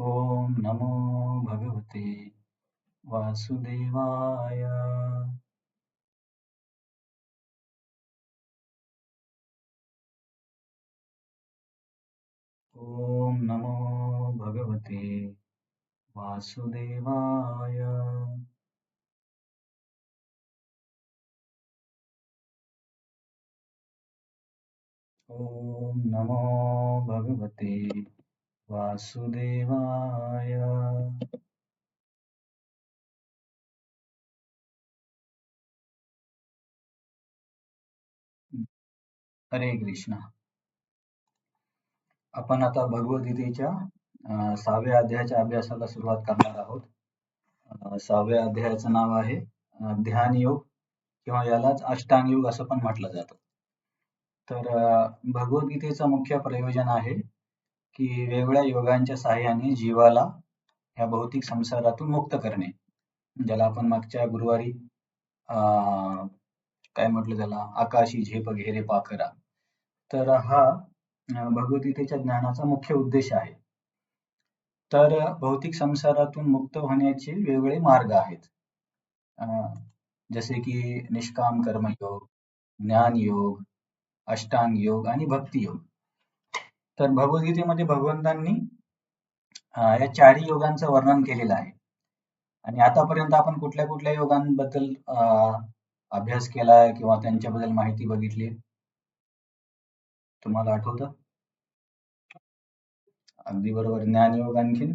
ओम नमो भगवते वासुदेवाय. ओम नमो भगवते वासुदेवाय. ओम नमो भगवते वासुदेवाय. हरे कृष्णा. आपण आता भगवद्गीतेच्या 6व्या अध्यायाच्या अभ्यासाला सुरुवात करणार आहोत. 6व्या अध्यायाचं नाव आहे ध्यान योग किंवा यालाच अष्टांग योग असं पण म्हटलं जातं. तर भगवद्गीतेचं मुख्य प्रयोजन आहे की वेगवेगळ्या योगांच्या सहाय्याने जीवाला या भौतिक संसारातून मुक्त करणे, ज्याला आपण मागच्या गुरुवारी काय म्हटलं त्याला, आकाशी झेप घेरे पाखरा. तर हा भगवद्गीतेच्या ज्ञानाचा मुख्य उद्देश आहे. तर भौतिक संसारातून मुक्त होण्याचे वेगवेगळे मार्ग आहेत, जसे की निष्काम कर्मयोग, ज्ञान योग, अष्टांग योग आणि भक्ती योग. तर भगवद्गीतेमध्ये भगवंतांनी या चारही योगांचं वर्णन केलेलं आहे. आणि आतापर्यंत आपण कुठल्या कुठल्या योगांबद्दल अभ्यास केलाय किंवा त्यांच्याबद्दल माहिती बघितली, तुम्हाला आठवतं? अगदी बरोबर. ज्ञानयोग, आणखीन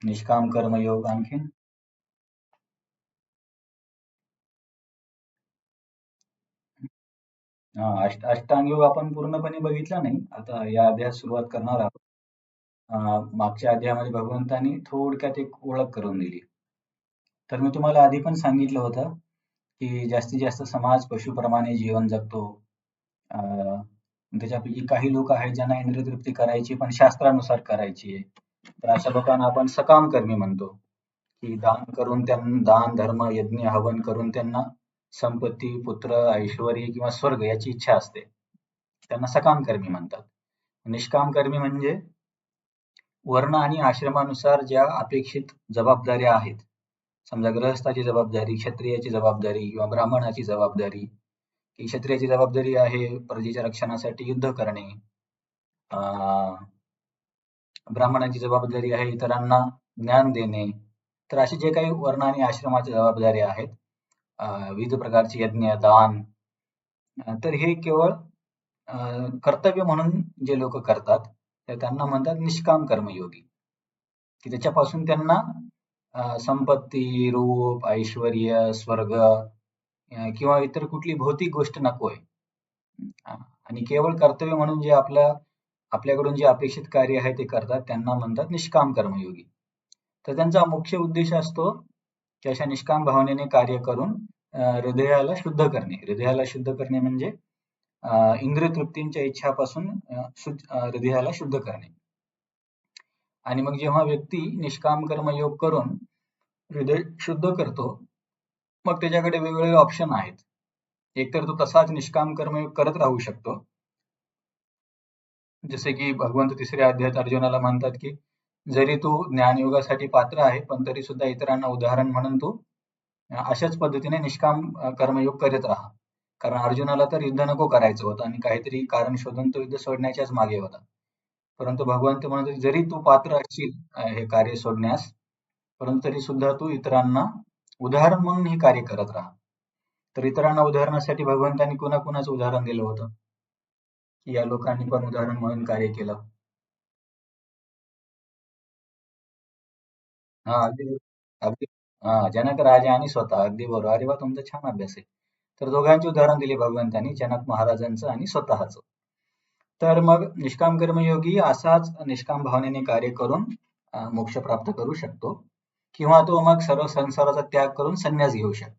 निष्काम कर्मयोग, आणखीन अष्टांग योग आपण पूर्णपणे बघितला नाही. आता या अध्यायात सुरुवात करणार आहोत. मागच्या अध्यायामध्ये भगवंतांनी थोडक्यात एक ओळख करून दिली. तर मी तुम्हाला आधी पण सांगितलं होतं की जास्तीत जास्त समाज पशुप्रमाणे जीवन जगतो. त्याच्यापैकी काही लोक आहेत ज्यांना इंद्रियतृप्ती करायची पण शास्त्रानुसार करायची आहे. तर अशा लोकांना आपण सकाम कर्मी म्हणतो, की दान करून त्यांना, दान धर्म यज्ञ हवन करून त्यांना संपत्ती, पुत्र, ऐश्वर किंवा स्वर्ग याची इच्छा असते. त्यांना सकाम कर्मी म्हणतात. निष्काम कर्मी म्हणजे वर्ण आणि आश्रमानुसार ज्या अपेक्षित जबाबदाऱ्या आहेत, समजा गृहस्थाची जबाबदारी, क्षत्रियाची जबाबदारी किंवा ब्राह्मणाची जबाबदारी, की क्षत्रियाची जबाबदारी आहे प्रजेच्या रक्षणासाठी युद्ध करणे, ब्राह्मणाची जबाबदारी आहे इतरांना ज्ञान देणे. तर असे जे काही वर्ण आणि आश्रमाच्या जबाबदाऱ्या आहेत, विविध प्रकारचे यज्ञ, दान, तर हे केवळ कर्तव्य म्हणून जे लोक करतात तर त्यांना म्हणतात निष्काम कर्मयोगी, की त्याच्यापासून त्यांना संपत्ती, रूप, ऐश्वर्य, स्वर्ग किंवा इतर कुठली भौतिक गोष्ट नकोय. आणि केवळ कर्तव्य म्हणून जे आपल्याकडून जे अपेक्षित कार्य आहे ते करतात त्यांना म्हणतात निष्काम कर्मयोगी. तर त्यांचा मुख्य उद्देश असतो की अशा निष्काम भावनेने कार्य करून हृदयाला शुद्ध करणे. हृदयाला शुद्ध करणे म्हणजे इंद्रिय तृप्तींच्या इच्छापासून हृदयाला शुद्ध करणे. आणि मग जेव्हा व्यक्ती निष्काम कर्मयोग करून हृदय शुद्ध करतो, मग त्याच्याकडे वेगवेगळे ऑप्शन आहेत. एकतर तो तसाच निष्काम कर्मयोग करत राहू शकतो, जसे की भगवंत 3ऱ्या अध्यायात अर्जुनाला म्हणतात की जरी तू ज्ञानयोगासाठी पात्र आहे पण तरी सुद्धा इतरांना उदाहरण म्हणून तू अशाच पद्धतीने निष्काम कर्मयोग करत राहा. कारण अर्जुनाला तर युद्ध नको करायचं होतं आणि काहीतरी कारण शोधून तो युद्ध सोडण्याच्याच मागे होता. परंतु भगवंत म्हणतात जरी तू पात्र असशील हे कार्य सोडण्यास, परंतु तरी सुद्धा तू इतरांना उदाहरण म्हणून हे कार्य करत राहा. तर इतरांना उदाहरणासाठी भगवंतांनी कुणाकुणाचं उदाहरण दिलं होतं, की या लोकांनी पण उदाहरण म्हणून कार्य केलं. अगदी अगदी जनक राजा आणि स्वतः. अगदी बरोबर. अरे वा, तुमचा छान अभ्यास आहे. तर दोघांचे उदाहरण दिले भगवंतांनी, जनक महाराजांचं आणि स्वतःचं. तर मग निष्काम कर्मयोगी असाच निष्काम भावनेने कार्य करून मोक्ष प्राप्त करू शकतो, किंवा तो मग सर्व संसाराचा त्याग करून संन्यास घेऊ शकतो.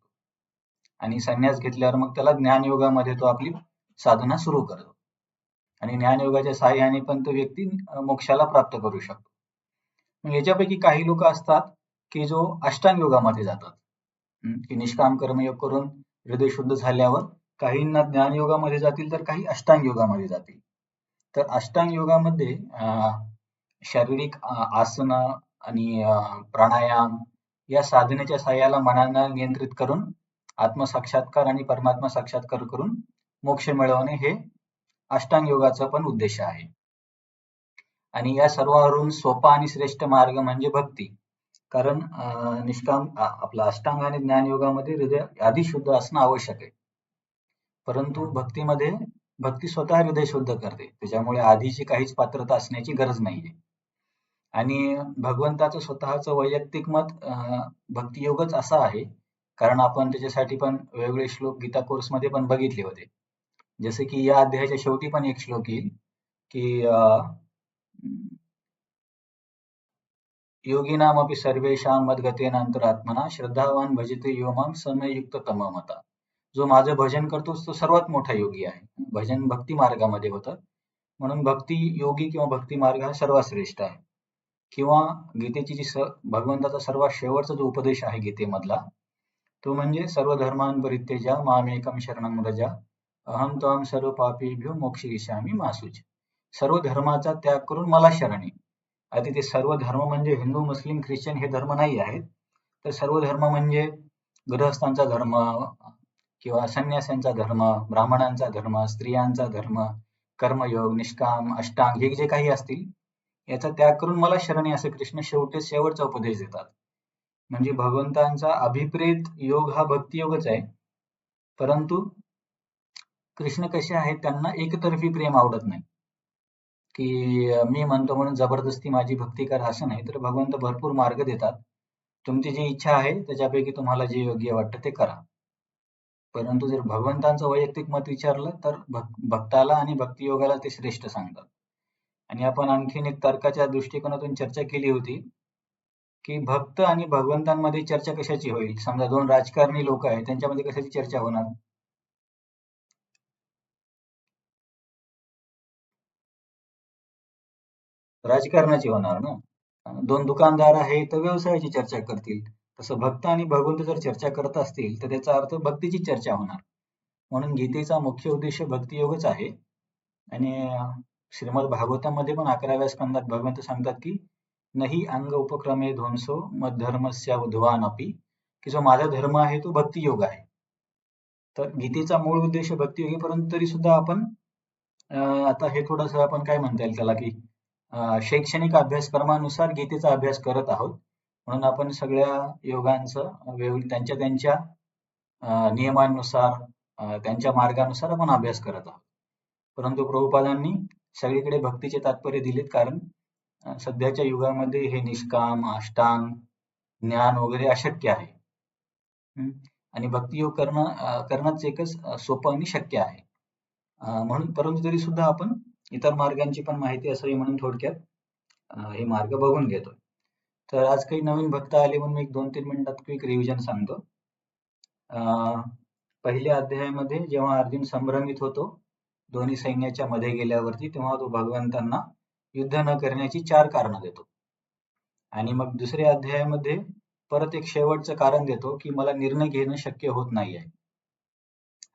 आणि संन्यास घेतल्यावर मग त्याला ज्ञानयोगामध्ये तो आपली साधना सुरू करतो. आणि ज्ञानयोगाच्या सहाय्याने पण तो व्यक्ती मोक्षाला प्राप्त करू शकतो. मग याच्यापैकी काही लोक असतात की जो अष्टांग योगामध्ये जातात, की निष्काम कर्मयोग करून हृदय शुद्ध झाल्यावर काहींना ज्ञानयोगामध्ये जातील तर काही अष्टांग योगामध्ये जातील. तर अष्टांग योगामध्ये शारीरिक आसन आणि प्राणायाम या साधनेच्या साह्याला मनाला नियंत्रित करून आत्मसाक्षात्कार आणि परमात्मा साक्षात्कार करून मोक्ष मिळवणे हे अष्टांग योगाचा पण उद्देश आहे. आणि या सर्वांवरून सोपा आणि श्रेष्ठ मार्ग म्हणजे भक्ती. कारण निष्काम आपला अष्टांग आणि ज्ञान योगामध्ये हृदय आधी शुद्ध असणं आवश्यक आहे. परंतु भक्तीमध्ये भक्ती स्वतः हृदय शुद्ध करते. त्याच्यामुळे आधीची काहीच पात्रता असण्याची गरज नाहीये. आणि भगवंताचं स्वतःचं वैयक्तिक मत भक्तियोगच असा आहे. कारण आपण त्याच्यासाठी पण वेगवेगळे श्लोक गीता कोर्समध्ये पण बघितले होते. जसे की या अध्यायाच्या शेवटी पण एक श्लोक येईल की योगिनामपि सर्वेषां मद्गतेन अंतरात्मना श्रद्धावान भजते यो मां समयुक्त तममता. जो माझं भजन करतो तो सर्वात मोठा योगी आहे. भजन भक्ती मार्गामध्ये होतं, म्हणून भक्ती योगी किंवा भक्ती मार्ग हा सर्वात श्रेष्ठ आहे. किंवा गीतेची जी भगवंताचा सर्वात शेवटचा जो उपदेश आहे गीतेमधला, तो म्हणजे सर्व धर्मान् परित्यज्य मामेकं शरणं व्रज अहं त्वां सर्व पापेभ्यो मोक्षयिष्यामि मा शुच. सर्व धर्माचा त्याग करून मला शरण ये. आता ते सर्व धर्म म्हणजे हिंदू, मुस्लिम, ख्रिश्चन हे धर्म नाही आहेत. तर सर्व धर्म म्हणजे गृहस्थांचा धर्म किंवा संन्यासांचा धर्म, ब्राह्मणांचा धर्म, स्त्रियांचा धर्म, कर्मयोग, निष्काम, अष्टांग हे जे काही असतील याचा त्याग करून मला शरण ये असं कृष्ण शेवटचा उपदेश देतात. म्हणजे भगवंतांचा अभिप्रेत योग हा भक्तियोगच आहे. परंतु कृष्ण कसे आहेत, त्यांना एकतर्फी प्रेम आवडत नाही. की मी म्हणतो म्हणून जबरदस्ती माझी भक्ती करा असं नाही, तर भगवंत भरपूर मार्ग देतात. तुमची जी इच्छा आहे त्याच्यापैकी तुम्हाला जे योग्य वाटतं ते करा. परंतु जर भगवंतांचं वैयक्तिक मत विचारलं तर भक्ताला आणि भक्तियोगाला ते श्रेष्ठ सांगतात. आणि आपण आणखीन एक तर्काच्या दृष्टिकोनातून चर्चा केली होती की भक्त आणि भगवंतांमध्ये चर्चा कशाची होईल. समजा दोन राजकारणी लोक आहेत, त्यांच्यामध्ये कशाची चर्चा होणार? राजकारणाची होणार ना. दोन दुकानदार आहेत तर व्यवसायाची चर्चा करतील. तसं भक्त आणि भगवंत जर चर्चा करत असतील तर त्याचा अर्थ भक्तीची चर्चा होणार. म्हणून गीतेचा मुख्य उद्देश भक्तियोगच आहे. आणि श्रीमद भागवतामध्ये पण 11व्या स्कंदात भगवंत सांगतात की नाही अंग उपक्रमे ध्वंसो मद्धर्मस्य अपि, की जो माझा धर्म आहे तो भक्तियोग आहे. तर गीतेचा मूळ उद्देश भक्तियोग आहे, परंतु तरी सुद्धा आपण आता हे थोडंसं आपण काय म्हणता येईल त्याला की शैक्षणिक अभ्यासक्रमानुसार गीतेचा अभ्यास करत आहोत. म्हणून आपण सगळ्या योगांचं त्यांच्या त्यांच्या नियमांनुसार त्यांच्या मार्गानुसार आपण अभ्यास करत आहोत. परंतु प्रभुपादांनी सगळीकडे भक्तीचे तात्पर्य दिलेत, कारण सध्याच्या युगामध्ये हे निष्काम, अष्टांग, ज्ञान वगैरे अशक्य आहे. आणि भक्तियोग करणंच एकच सोपं आणि शक्य आहे. म्हणून परंतु तरी सुद्धा आपण इतर मार्गांची पण माहिती असावी म्हणून थोडक्यात हे मार्ग बघून घेतोय. तर आज काही नवीन भक्त आले म्हणून मी 2-3 मिनिटात क्विक रिव्हिजन सांगतो. पहिल्या अध्यायामध्ये जेव्हा अर्जुन संभ्रमित होतो दोन्ही सैन्याच्या मध्ये गेल्यावरती, तेव्हा तो भगवंतांना युद्ध न करण्याची 4 कारणं देतो. आणि मग दुसऱ्या अध्यायामध्ये परत एक शेवटचं कारण देतो की मला निर्णय घेणं शक्य होत नाही आहे.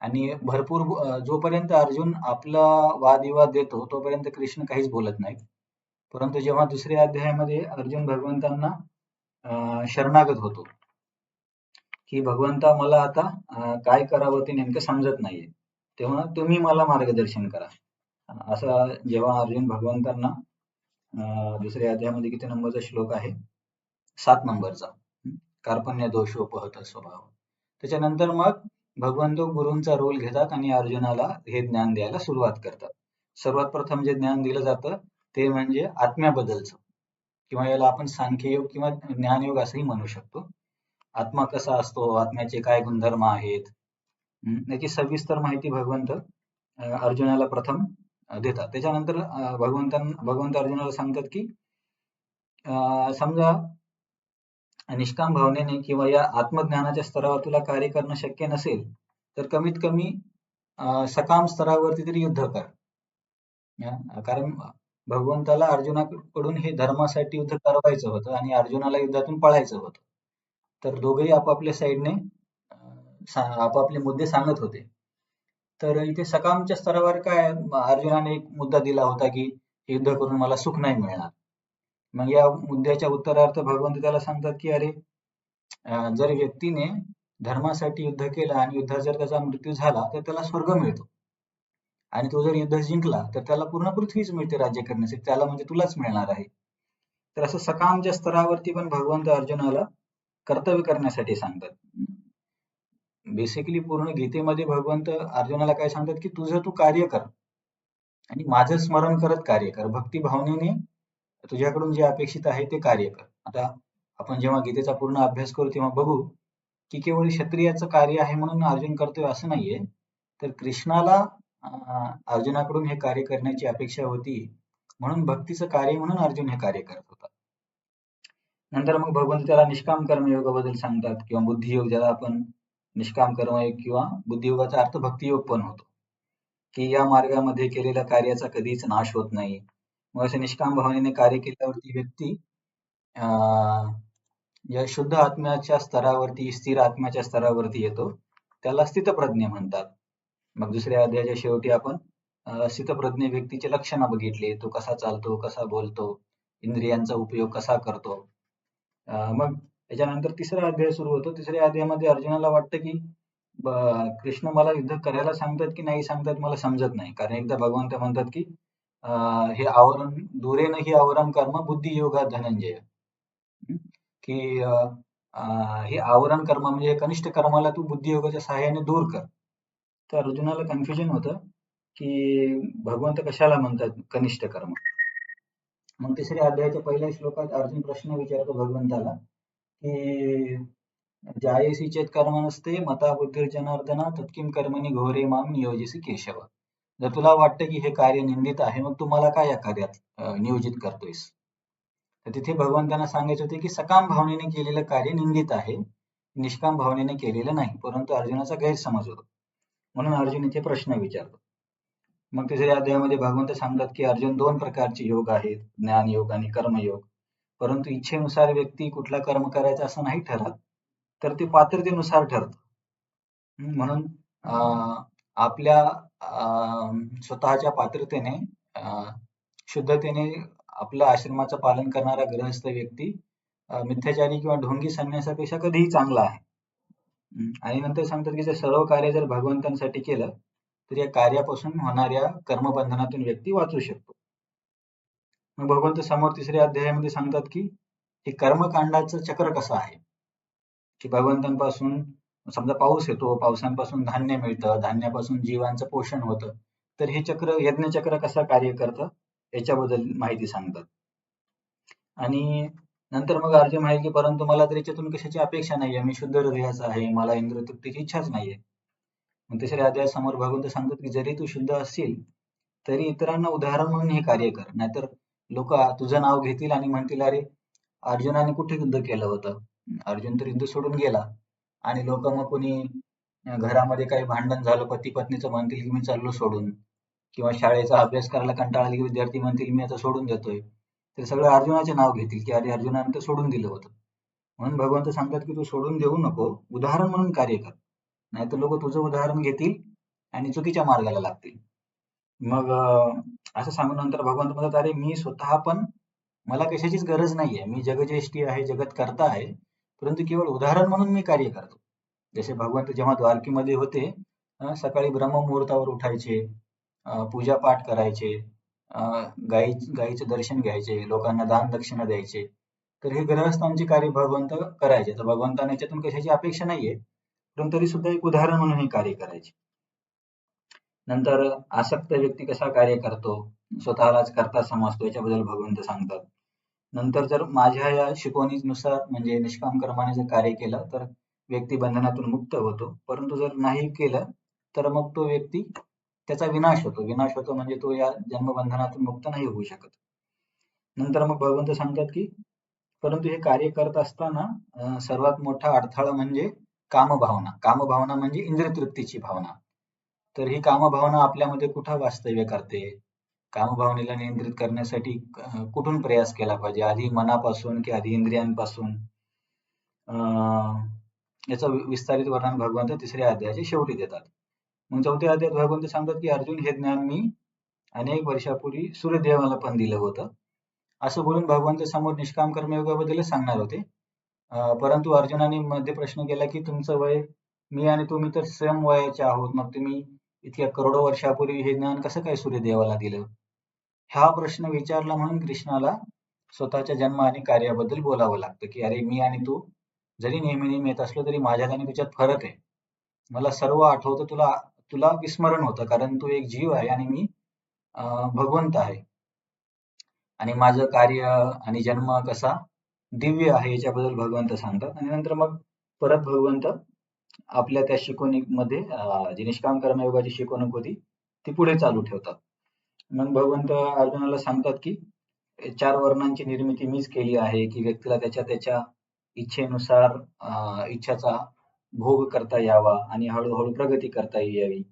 आणि भरपूर जोपर्यंत अर्जुन आपला वादविवाद देतो तोपर्यंत कृष्ण काहीच बोलत नाही. परंतु जेव्हा दुसऱ्या अध्यायामध्ये अर्जुन भगवंतांना शरणागत होतो की भगवंता मला आता काय करावं ते नेमकं समजत नाहीये, तेव्हा तुम्ही मला मार्गदर्शन करा. असं जेव्हा अर्जुन भगवंतांना दुसऱ्या अध्यायामध्ये किती नंबरचा श्लोक आहे? 7 नंबरचा. कार्पण्य दोषोपहत स्वभाव. त्याच्यानंतर मग भगवंत गुरूंचा रोल घेतात आणि अर्जुनाला हे ज्ञान द्यायला सुरुवात करतात. सर्वात प्रथम जे ज्ञान दिलं जातं ते म्हणजे आत्म्याबद्दलचं, किंवा याला आपण सांख्ययोग किंवा ज्ञानयोग असंही म्हणू शकतो. आत्मा कसा असतो, आत्म्याचे काय गुणधर्म आहेत, याची सविस्तर माहिती भगवंत अर्जुनाला प्रथम देतात. त्याच्यानंतर भगवंत अर्जुनाला सांगतात की समजा निष्काम भावनेने किंवा या आत्मज्ञानाच्या स्तरावर तुला कार्य करणं शक्य नसेल तर कमीत कमी सकाम स्तरावरती तरी युद्ध कर. कारण भगवंताला अर्जुनाकडून हे धर्मासाठी युद्ध करवायचं होतं आणि अर्जुनाला युद्धातून पळायचं होतं. तर दोघेही आपापल्या साईडने आपापले मुद्दे सांगत होते. तर इथे सकामच्या स्तरावर काय अर्जुनाने एक मुद्दा दिला होता की युद्ध करून मला सुख नाही मिळणार. मग या मुद्द्याच्या उत्तरार्थ भगवंत त्याला सांगतात की अरे, जर व्यक्तीने धर्मासाठी युद्ध केलं आणि युद्धात जर त्याचा मृत्यू झाला तर त्याला स्वर्ग मिळतो, आणि तो जर युद्ध जिंकला तर त्याला पूर्ण पृथ्वीच मिळते राज्य करण्यासाठी, त्याला म्हणजे तुलाच मिळणार आहे. तर असं सकामच्या स्तरावरती पण भगवंत अर्जुनाला कर्तव्य करण्यासाठी सांगतात. बेसिकली पूर्ण गीतेमध्ये भगवंत अर्जुनाला काय सांगतात की तुझं तू कार्य कर आणि माझं स्मरण करत कार्य कर, भक्ती भावनेने तुझ्याकडून जे अपेक्षित आहे ते कार्य कर. आता आपण जेव्हा गीतेचा पूर्ण अभ्यास करू तेव्हा बघू की केवळ क्षत्रियाचं कार्य आहे म्हणून अर्जुन करतोय असं नाहीये. तर कृष्णाला अर्जुनाकडून हे कार्य करण्याची अपेक्षा होती, म्हणून भक्तीचं कार्य म्हणून अर्जुन हे कार्य करत होता. नंतर मग भगवंत त्याला निष्काम कर्मयोगाबद्दल सांगतात, किंवा बुद्धियोग, ज्याला आपण निष्काम कर्मयोग किंवा बुद्धियोगाचा अर्थ भक्तियोग पण होतो, की या मार्गामध्ये केलेल्या कार्याचा कधीच नाश होत नाही. मग असे निष्काम भावनेने कार्य केल्यावरती व्यक्ती या शुद्ध आत्म्याच्या स्तरावरती, स्थिर आत्म्याच्या स्तरावरती येतो, त्याला स्थितप्रज्ञ म्हणतात. मग दुसऱ्या अध्यायाच्या शेवटी आपण स्थितप्रज्ञ व्यक्तीचे लक्षणं बघितली, तो कसा चालतो, कसा बोलतो, इंद्रियांचा उपयोग कसा करतो. मग त्याच्यानंतर तिसरा अध्याय सुरू होतो. तिसऱ्या अध्यायामध्ये अर्जुनाला वाटतं की कृष्ण मला युद्ध करायला सांगतात की नाही सांगतात मला समजत नाही, कारण एकदा भगवंत म्हणतात की हे आवरण दुरेन ही आवरण कर्म बुद्धी योगा धनंजय, की हे आवरण कर्म म्हणजे कनिष्ठ कर्माला तू बुद्धियोगाच्या सहाय्याने दूर कर. तर अर्जुनाला कन्फ्युजन होतं की भगवंत कशाला म्हणतात कनिष्ठ कर्म. मग तिसऱ्या अध्यायाच्या पहिल्या श्लोकात अर्जुन प्रश्न विचारतो भगवंताला की जायसी चेत कर्म नसते मता बुद्धी जनार्दना तत्किम कर्मणी घोरे माम नियोजिसी केशव. जर तुला वाटतं की हे कार्य निंदित आहे, मग तू मला काय या कार्यात नियोजित करतोयस. तर तिथे भगवंतांना सांगायचे होते की सकाम भावनेने केलेलं कार्य निंदित आहे, निष्काम भावनेने केलेलं नाही. परंतु अर्जुनाचा गैरसमज होतो, म्हणून अर्जुन इथे प्रश्न विचारतो. मग तिसऱ्या अध्यायामध्ये भगवंत सांगतात की अर्जुन 2 प्रकारचे योग आहेत, ज्ञानयोग आणि कर्मयोग. परंतु इच्छेनुसार व्यक्ती कुठला कर्म करायचा असं नाही ठरत, तर ते पात्रतेनुसार ठरतं. म्हणून आपल्या स्वतःच्या पात्रतेने, शुद्धतेने आपलं आश्रमाचं पालन करणारा गृहस्थ व्यक्ती मिथ्याचारी किंवा ढोंगी संन्यासापेक्षा कधीही चांगला आहे. आणि नंतर सांगतात की जर सर्व कार्य जर भगवंतांसाठी केलं तर या कार्यापासून होणाऱ्या कर्मबंधनातून व्यक्ती वाचू शकतो. मग भगवंत समोर तिसऱ्या अध्यायामध्ये सांगतात की हे कर्मकांडाचं चक्र कसं आहे, की भगवंतांपासून समजा पाऊस येतो, पावसांपासून धान्य मिळतं, धान्यापासून जीवांचं पोषण होतं, तर हे चक्र, यज्ञचक्र कसं कार्य करतं याच्याबद्दल माहिती सांगतात. आणि नंतर मग अर्जुन म्हणाले की परंतु मला तर याच्यातून कशाची अपेक्षा नाहीये, मी शुद्ध हृदयाचा आहे, मला इंद्रतृप्तीची इच्छाच नाहीये. मग तिसऱ्या अध्यायासमोर भगवंत सांगतात की जरी तू शुद्ध असशील तरी इतरांना उदाहरण म्हणून हे कार्य कर, नाहीतर लोक तुझं नाव घेतील आणि म्हणतील अरे अर्जुनाने कुठे युद्ध केलं होतं, अर्जुन तर युद्ध सोडून गेला. आणि लोक मग कोणी घरामध्ये काही भांडण झालं पती पत्नीचं म्हणतील की मी चाललो सोडून, किंवा शाळेचा अभ्यास करायला कंटाळा आला की विद्यार्थी म्हणतील मी आता सोडून देतोय. ते सगळं अर्जुनाचे नाव घेतील की अरे अर्जुनाने तर सोडून दिलं होतं. म्हणून भगवंत सांगतात की तू सोडून देऊ नको, उदाहरण म्हणून कार्य कर, नाहीतर लोक तुझं उदाहरण घेतील आणि चुकीच्या मार्गाला लागतील. मग असं सांगून नंतर भगवंत म्हणतात अरे मी स्वतः पण, मला कशाचीच गरज नाहीये, मी जगज्येष्ठी आहे, जगत करता आहे, परंतु केवळ उदाहरण म्हणून मी कार्य करतो. जसे भगवंत जेव्हा द्वारकेमध्ये होते, सकाळी ब्रह्ममुहूर्तावर उठायचे, पूजा पाठ करायचे, गायीचं दर्शन घ्यायचे, लोकांना दान दक्षिणा द्यायचे. तर हे गृहस्थांचे कार्य भगवंत करायचे. तर भगवंतांना याच्यातून कशाची अपेक्षा नाहीये, परंतु तरी सुद्धा एक उदाहरण म्हणून हे कार्य करायचे. नंतर आसक्त व्यक्ती कसा कार्य करतो, स्वतःलाच करता समजतो, याच्याबद्दल भगवंत सांगतात. नंतर जर माझ्या या शिकवणीनुसार म्हणजे निष्काम कर्माने जर कार्य केलं तर व्यक्ती बंधनातून मुक्त होतो, परंतु जर नाही केलं तर मग तो व्यक्ती, त्याचा विनाश होतो. विनाश होतो म्हणजे तो या जन्मबंधनातून मुक्त नाही होऊ शकत. नंतर मग भगवंत सांगतात की परंतु हे कार्य करत असताना सर्वात मोठा अडथळा म्हणजे कामभावना. कामभावना म्हणजे इंद्रियतृप्तीची भावना. तर ही कामभावना आपल्यामध्ये कुठं वास्तव्य करते, कामभावनेला नियंत्रित करण्यासाठी कुठून प्रयास केला पाहिजे, आधी मनापासून की आधी इंद्रियांपासून, याचं विस्तारित वर्णन भगवंत तिसऱ्या अध्यायाच्या शेवटी देतात. मग चौथ्या अध्यायात भगवंत सांगतात की अर्जुन हे ज्ञान मी अनेक वर्षापूर्वी सूर्यदेवाला पण दिलं होतं, असं बोलून भगवंत समोर निष्काम कर्मयोगाबद्दलच सांगणार होते. परंतु अर्जुनाने मध्ये प्रश्न केला की तुमचं वय, मी आणि तुम्ही तर सेम वयाचे आहोत, मग तुम्ही इतक्या करोडो वर्षापूर्वी हे ज्ञान कसं काय सूर्यदेवाला दिलं? हा प्रश्न विचारला म्हणून कृष्णाला स्वतःच्या जन्म आणि कार्याबद्दल बोलावं लागतं की अरे मी आणि तू जरी नेहमी नेहमी येत असलो तरी माझ्यात आणि तुझ्यात फरक आहे. मला सर्व आठवतं, तुला तुला विस्मरण होतं कारण तू एक जीव आहे आणि मी भगवंत आहे. आणि माझं कार्य आणि जन्म कसा दिव्य आहे याच्याबद्दल भगवंत सांगतात. आणि नंतर मग परत भगवंत आपल्या त्या शिकवणीमध्ये जी निष्काम कर्मयोगाची शिकवणूक होती ती पुढे चालू ठेवतात. मग भगवंत अर्जुनाला सांगतात की 4 वर्णांची निर्मिती मीच केली आहे, की व्यक्तीला त्याच्या त्याच्या इच्छेनुसार इच्छाचा भोग करता यावा आणि हळूहळू प्रगती करता यावी.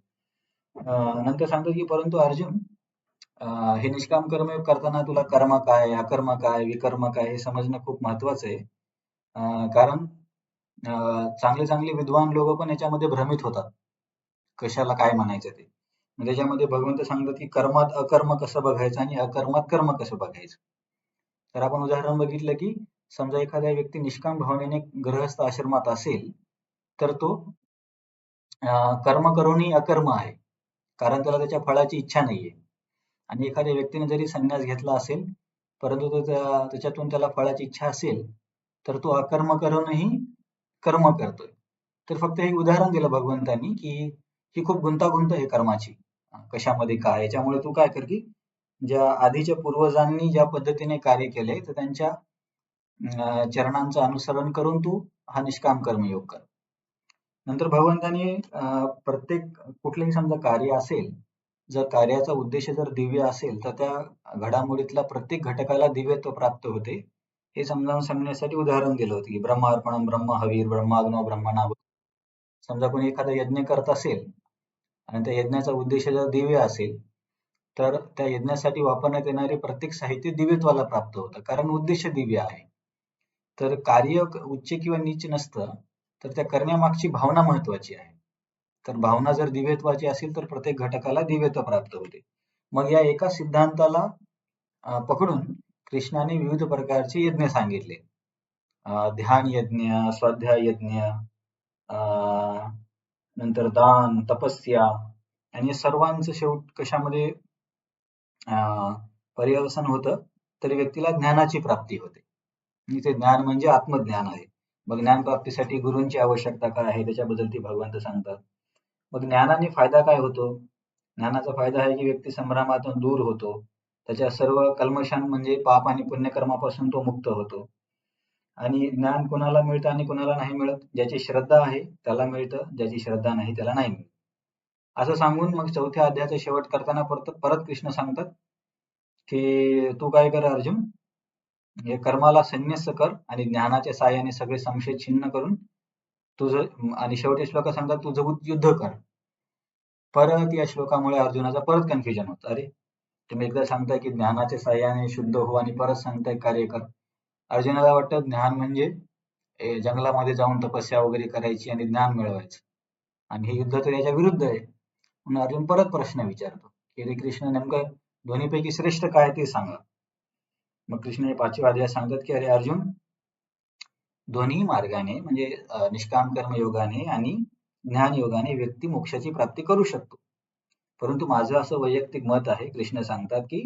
नंतर सांगतात की परंतु अर्जुन, हे निष्काम कर्मयोग करताना तुला कर्म काय, अकर्म काय, विकर्म काय हे समजणं खूप महत्वाचं आहे. कारण चांगले चांगले विद्वान लोक पण याच्यामध्ये भ्रमित होतात. कशाला काय म्हणायचं ते. मग त्याच्यामध्ये भगवंत सांगतात की कर्मात अकर्म कसं बघायचं आणि अकर्मात कर्म कसं बघायचं. तर आपण उदाहरण बघितलं की समजा एखादा व्यक्ती निष्काम भावनेने गृहस्थ आश्रमात असेल, तर तो कर्म करूनही अकर्म आहे. कारण त्याला त्याच्या फळाची इच्छा नाहीये. आणि एखाद्या व्यक्तीने जरी संन्यास घेतला असेल, परंतु तो त्याच्यातून त्याला फळाची इच्छा असेल, तर तो अकर्म करूनही कर्म करतोय. तर फक्त हे उदाहरण दिलं भगवंतांनी की ही खूप गुंतागुंत आहे कर्माची. कशामध्ये काय? याच्यामुळे तू काय कर की ज्या आधीच्या पूर्वजांनी ज्या पद्धतीने कार्य केले तर त्यांच्या चरणांचं अनुसरण करून तू हा निष्काम कर्मयोग कर. नंतर भगवंतांनी प्रत्येक कुठलेही समजा कार्य असेल, जर कार्याचा उद्देश जर दिव्य असेल तर त्या घडामोडीतल्या प्रत्येक घटकाला दिव्यत्व प्राप्त होते. हे समजावून सांगण्यासाठी उदाहरण दिलं होतं की ब्रह्मार्पणम ब्रह्महवीर ब्रह्माग्नो ब्रह्मणाहुती. समजा कोणी एखादा यज्ञ करत असेल आणि त्या यज्ञाचा उद्देश जर दिव्य असेल, तर त्या यज्ञासाठी वापरण्यात येणारे प्रत्येक साहित्य दिव्यत्वाला प्राप्त होतं कारण उद्देश दिव्य आहे. तर कार्य उच्च किंवा नीच नसतं, तर त्या करण्यामागची भावना महत्वाची आहे. तर भावना जर दिव्यत्वाची असेल तर प्रत्येक घटकाला दिव्यत्व प्राप्त होते. मग या एका सिद्धांताला पकडून कृष्णाने विविध प्रकारचे यज्ञ सांगितले. ध्यान यज्ञ, स्वाध्याय यज्ञ, नंतर दान, तपस्या आणि या सर्वांचं शेवट कशामध्ये पर्यवसान होतं, तर व्यक्तीला ज्ञानाची प्राप्ती होते. आणि ते ज्ञान म्हणजे आत्मज्ञान आहे. मग ज्ञान प्राप्तीसाठी गुरूंची आवश्यकता काय आहे त्याच्याबद्दल ते भगवंत सांगतात. मग ज्ञानाने फायदा काय होतो? ज्ञानाचा फायदा आहे की व्यक्ती संभ्रमातून दूर होतो. त्याच्या सर्व कल्मशां म्हणजे पाप आणि पुण्यकर्मापासून तो मुक्त होतो. आणि ज्ञान कुणाला मिळतं आणि कुणाला नाही मिळत. ज्याची श्रद्धा आहे त्याला मिळतं, ज्याची श्रद्धा नाही त्याला नाही मिळत. असं सांगून मग 4थ्या अध्यायाचा शेवट करताना परत परत कृष्ण सांगतात की तू काय कर अर्जुन, हे कर्माला संन्यस्त कर आणि ज्ञानाच्या साहाय्याने सगळे संशय छिन्न करून तुझं आणि शेवटी श्लोक सांगतात तुझं युद्ध कर. परत या श्लोकामुळे अर्जुनाचा परत कन्फ्युजन होतं. अरे तुम्ही एकदा सांगताय की ज्ञानाच्या साहाय्याने शुद्ध हो आणि परत सांगताय कार्य कर. अर्जुनाला वाटतं ज्ञान म्हणजे जंगलामध्ये जाऊन तपस्या वगैरे करायची आणि ज्ञान मिळवायचं आणि हे युद्ध तर याच्या विरुद्ध आहे. म्हणून अर्जुन परत प्रश्न विचारतो की रे कृष्ण, नेमकं दोन्हीपैकी श्रेष्ठ काय ते सांगा. मग कृष्ण हे 5व्या अध्यायात सांगतात की अरे अर्जुन, दोन्ही मार्गाने म्हणजे निष्काम कर्म योगाने आणि ज्ञान योगाने व्यक्ती मोक्षाची प्राप्ती करू शकतो. परंतु माझं असं वैयक्तिक मत आहे, कृष्ण सांगतात की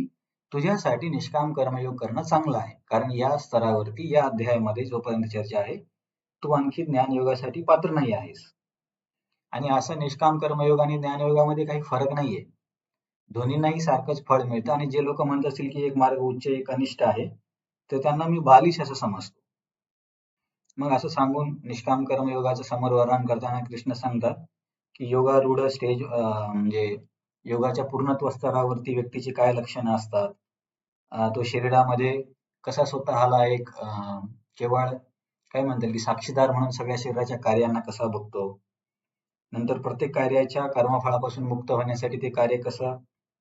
तुझ्यासाठी निष्काम कर्मयोग करणं चांगलं आहे. कारण या स्तरावरती या अध्यायामध्ये जोपर्यंत चर्चा आहे, तू आणखी ज्ञान योगासाठी पात्र नाही आहेस. आणि असं निष्काम कर्मयोग आणि ज्ञानयोगामध्ये काही फरक नाहीये. दोन्हींनाही सारखंच फळ मिळतं आणि जे लोक म्हणत असतील की एक मार्ग उच्च एक कनिष्ठ आहे, तर त्यांना मी बालिश असं समजतो. मग असं सांगून निष्काम कर्मयोगाचं समर वर्णन करताना कृष्ण सांगतात की योगारूढ स्टेज म्हणजे योगाच्या पूर्णत्व स्तरावरती व्यक्तीची काय लक्षणं असतात. तो शरीरामध्ये कसा स्वतःला एक केवळ काय म्हणता येईल की साक्षीदार म्हणून सगळ्या शरीराच्या कार्यांना कसा बघतो. नंतर प्रत्येक कार्याच्या कर्मफळापासून मुक्त होण्यासाठी ते कार्य कसं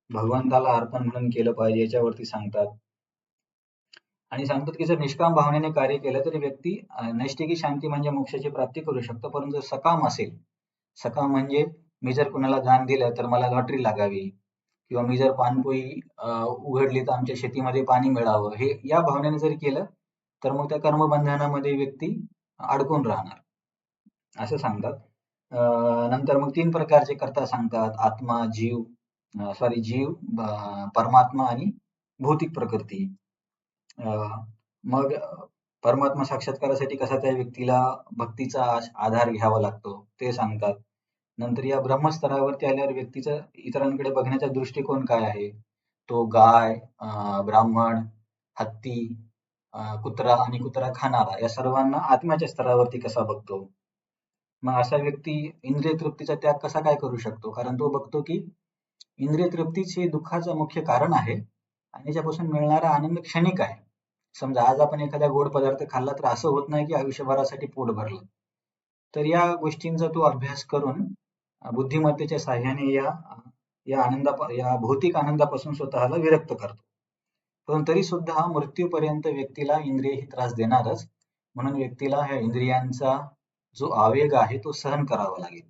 भगवंताला अर्पण म्हणून केलं पाहिजे याच्यावरती सांगतात. आणि सांगतात की जर निष्काम भावनेने कार्य केलं तरी व्यक्ती नैष्ठिकी शांती म्हणजे मोक्षाची प्राप्ती करू शकतो. परंतु सकाम असेल, सकाम म्हणजे मी जर कुणाला दान दिलं तर मला लॉटरी लागावी किंवा मी जर पाणपोई उघडली तर आमच्या शेतीमध्ये पाणी मिळावं, हे या भावनेने जर केलं तर मग त्या कर्मबंधनामध्ये व्यक्ती अडकून राहणार असं सांगतात. नंतर मग 3 प्रकारचे कर्ता सांगतात. आत्मा, जीव जीव, परमात्मा आणि भौतिक प्रकृती. मग परमात्मा साक्षात्कारासाठी कसा त्या व्यक्तीला भक्तीचा आधार घ्यावा लागतो ते सांगतात. नंतर या ब्रह्मस्तरावरती आल्यावर व्यक्तीचा इतरांकडे बघण्याचा दृष्टिकोन काय आहे? तो गाय, ब्राह्मण, हत्ती, कुत्रा आणि कुत्रा खाणारा या सर्वांना आत्म्याच्या स्तरावरती कसा बघतो? मग असा व्यक्ती इंद्रिय तृप्तीचा त्याग कसा काय करू शकतो? कारण तो बघतो की इंद्रिय तृप्तीच हे दुःखाचं मुख्य कारण आहे आणि त्याच्यापासून मिळणारा आनंद क्षणिक आहे. समजा आज आपण एखादा गोड पदार्थ खाल्ला तर असं होत नाही की आयुष्यभरासाठी पोट भरलं. तर या गोष्टींचा तो अभ्यास करून बुद्धिमत्तेच्या साहाय्याने या भौतिक आनंदापासून स्वतःला विरक्त करतो. पण तरी सुद्धा मृत्यूपर्यंत व्यक्तीला इंद्रिय ही त्रास देणारच, म्हणून व्यक्तीला ह्या इंद्रियांचा जो आवेग आहे तो सहन करावा लागेल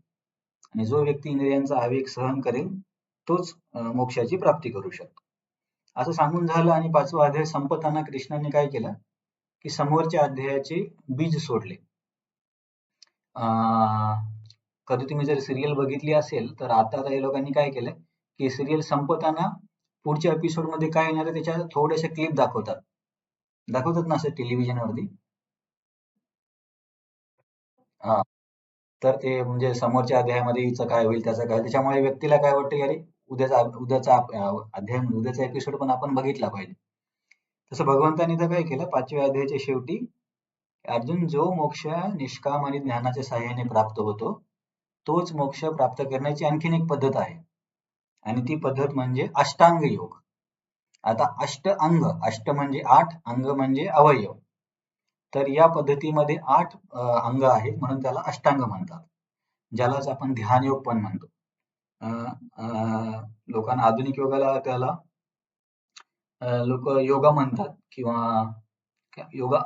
आणि जो व्यक्ती इंद्रियांचा आवेग सहन करेल तोच मोक्षाची प्राप्ती करू शकतो. असं सांगून झालं आणि 5वा अध्याय संपताना कृष्णाने काय केलं की समोरच्या अध्यायाचे बीज सोडले. कधी तुम्ही जर सिरियल बघितली असेल तर आता काही लोकांनी काय केलं की सिरियल संपताना पुढच्या एपिसोड मध्ये काय येणार आहे त्याच्या थोड्याशा क्लिप दाखवतात ना असं टेलिव्हिजन वरती. हा, तर ते म्हणजे समोरच्या अध्यायामध्ये हिचं काय होईल त्याचं काय, त्याच्यामुळे व्यक्तीला काय वाटतं की अरे उद्याचा एपिसोड पण आपण बघितला पाहिजे. तसं भगवंतानी तर काय केलं 5व्या अध्यायाच्या शेवटी, अर्जुन जो मोक्ष निष्काम आणि ज्ञानाच्या साहाय्याने प्राप्त होतो तोच मोक्ष प्राप्त करण्याची आणखीन एक पद्धत आहे आणि ती पद्धत म्हणजे अष्टांग योग. आता अष्ट म्हणजे 8, अंग म्हणजे अवयव. तर या पद्धतीमध्ये 8 अंग आहेत म्हणून त्याला अष्टांग म्हणतात, ज्यालाच आपण ध्यान योग पण म्हणतो. लोकांना आधुनिक योगाला त्याला लोक योगा म्हणतात किंवा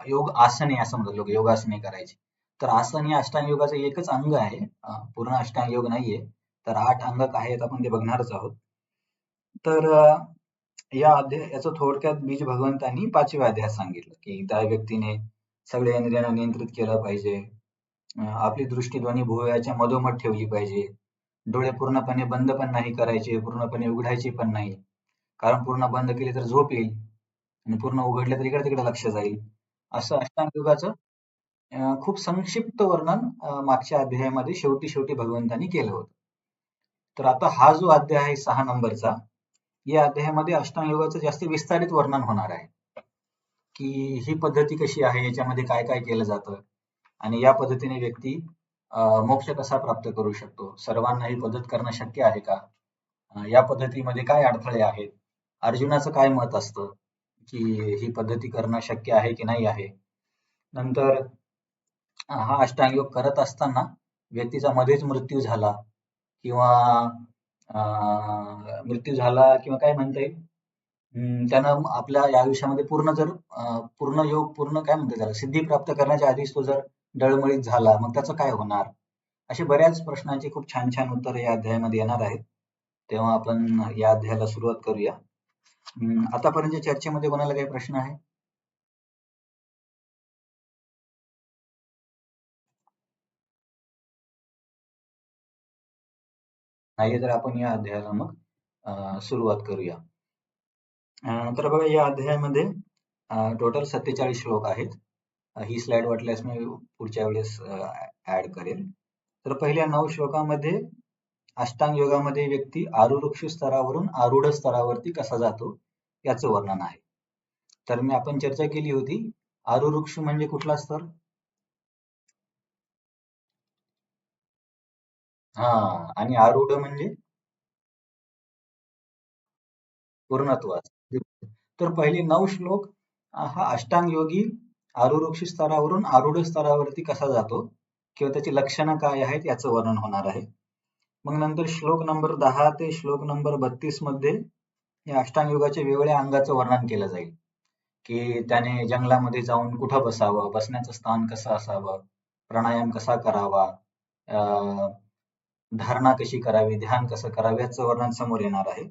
योग आसने असं म्हणतात लोक, योगासने करायची. तर आसन हे अष्टांग योगाचं एकच अंग आहे, पूर्ण अष्टांग योग नाहीये. तर 8 अंग काय आहेत आपण ते बघणारच आहोत. तर याचं थोडक्यात बीज भगवंतांनी 5व्या अध्यायात सांगितलं की त्या व्यक्तीने सगळ्या इंद्रियांना नियंत्रित केलं पाहिजे, आपली दृष्टी दोन्ही भुवयाच्या मधोमध ठेवली पाहिजे, डोळे पूर्णपणे बंद पण नाही करायचे, पूर्णपणे उघडायचे पण नाही, कारण पूर्ण बंद केले तर झोप येईल आणि पूर्ण उघडले तर इकडे तिकडे लक्ष जाईल. असं अष्टांग योगाचं खूप संक्षिप्त वर्णन मागच्या अध्यायामध्ये शेवटी भगवंतांनी केलं होतं. तर आता हा जो अध्याय आहे 6 नंबरचा, या अध्यायामध्ये अष्टांग योगाचं जास्त विस्तारित वर्णन होणार आहे की ही पद्धती कशी आहे, याच्यामध्ये काय काय केलं जातं आणि या पद्धतीने व्यक्ती मोक्ष कसा प्राप्त करू शकतो, सर्वांना ही पद्धत करणं शक्य आहे का, या पद्धतीमध्ये काय अडथळे आहेत, अर्जुनाचं काय मत असतं की ही पद्धती करणं शक्य आहे की नाही आहे. नंतर हा अष्टांग योग करत असताना व्यक्तीचा मध्येच मृत्यू झाला किंवा किंवा काय म्हणता येईल, त्यानं आपल्या या आयुष्यामध्ये पूर्ण योग पूर्ण काय म्हणतात त्याला सिद्धी प्राप्त करण्याच्या आधीच तो जर डळमळीत झाला मग त्याचं काय होणार. असे बऱ्याच प्रश्नांची खूप छान छान उत्तर या अध्यायामध्ये येणार आहेत. तेव्हा आपण या अध्यायाला सुरुवात करूया. आतापर्यंत चर्चेमध्ये कोणाला काही प्रश्न आहे? नाही तर आपण या अध्यायाला मग सुरुवात करूया. तर बघा या अध्यायामध्ये टोटल 47 श्लोक आहेत. ही स्लाइड वाटल्यास मी पुढच्या वेळेस ऍड करेल. तर पहिल्या 9 श्लोकामध्ये अष्टांग योगामध्ये व्यक्ती आरुरुक्ष स्तरावरून आरूढ स्तरावरती कसा जातो याचं वर्णन आहे. तर आपण चर्चा केली होती, आरुरुक्ष म्हणजे कुठला स्तर? हा, आणि आरूढ म्हणजे पूर्णत्वास. तर पहिले 9 श्लोक हा अष्टांग योगी आरुरुक्ष स्तरावरून आरूढ स्तरावरती कसा जातो किंवा त्याची लक्षणं काय आहेत याचं वर्णन होणार आहे. मग नंतर श्लोक नंबर 10 ते श्लोक नंबर 32 मध्ये या अष्टांग योगाच्या वेगवेगळ्या अंगाचं वर्णन केलं जाईल की त्याने जंगलामध्ये जाऊन कुठं बसावं, बसण्याचं स्थान कसं असावं, प्राणायाम कसा करावा, धारणा कशी करावी, ध्यान कसं करावे याचं वर्णन समोर येणार आहे.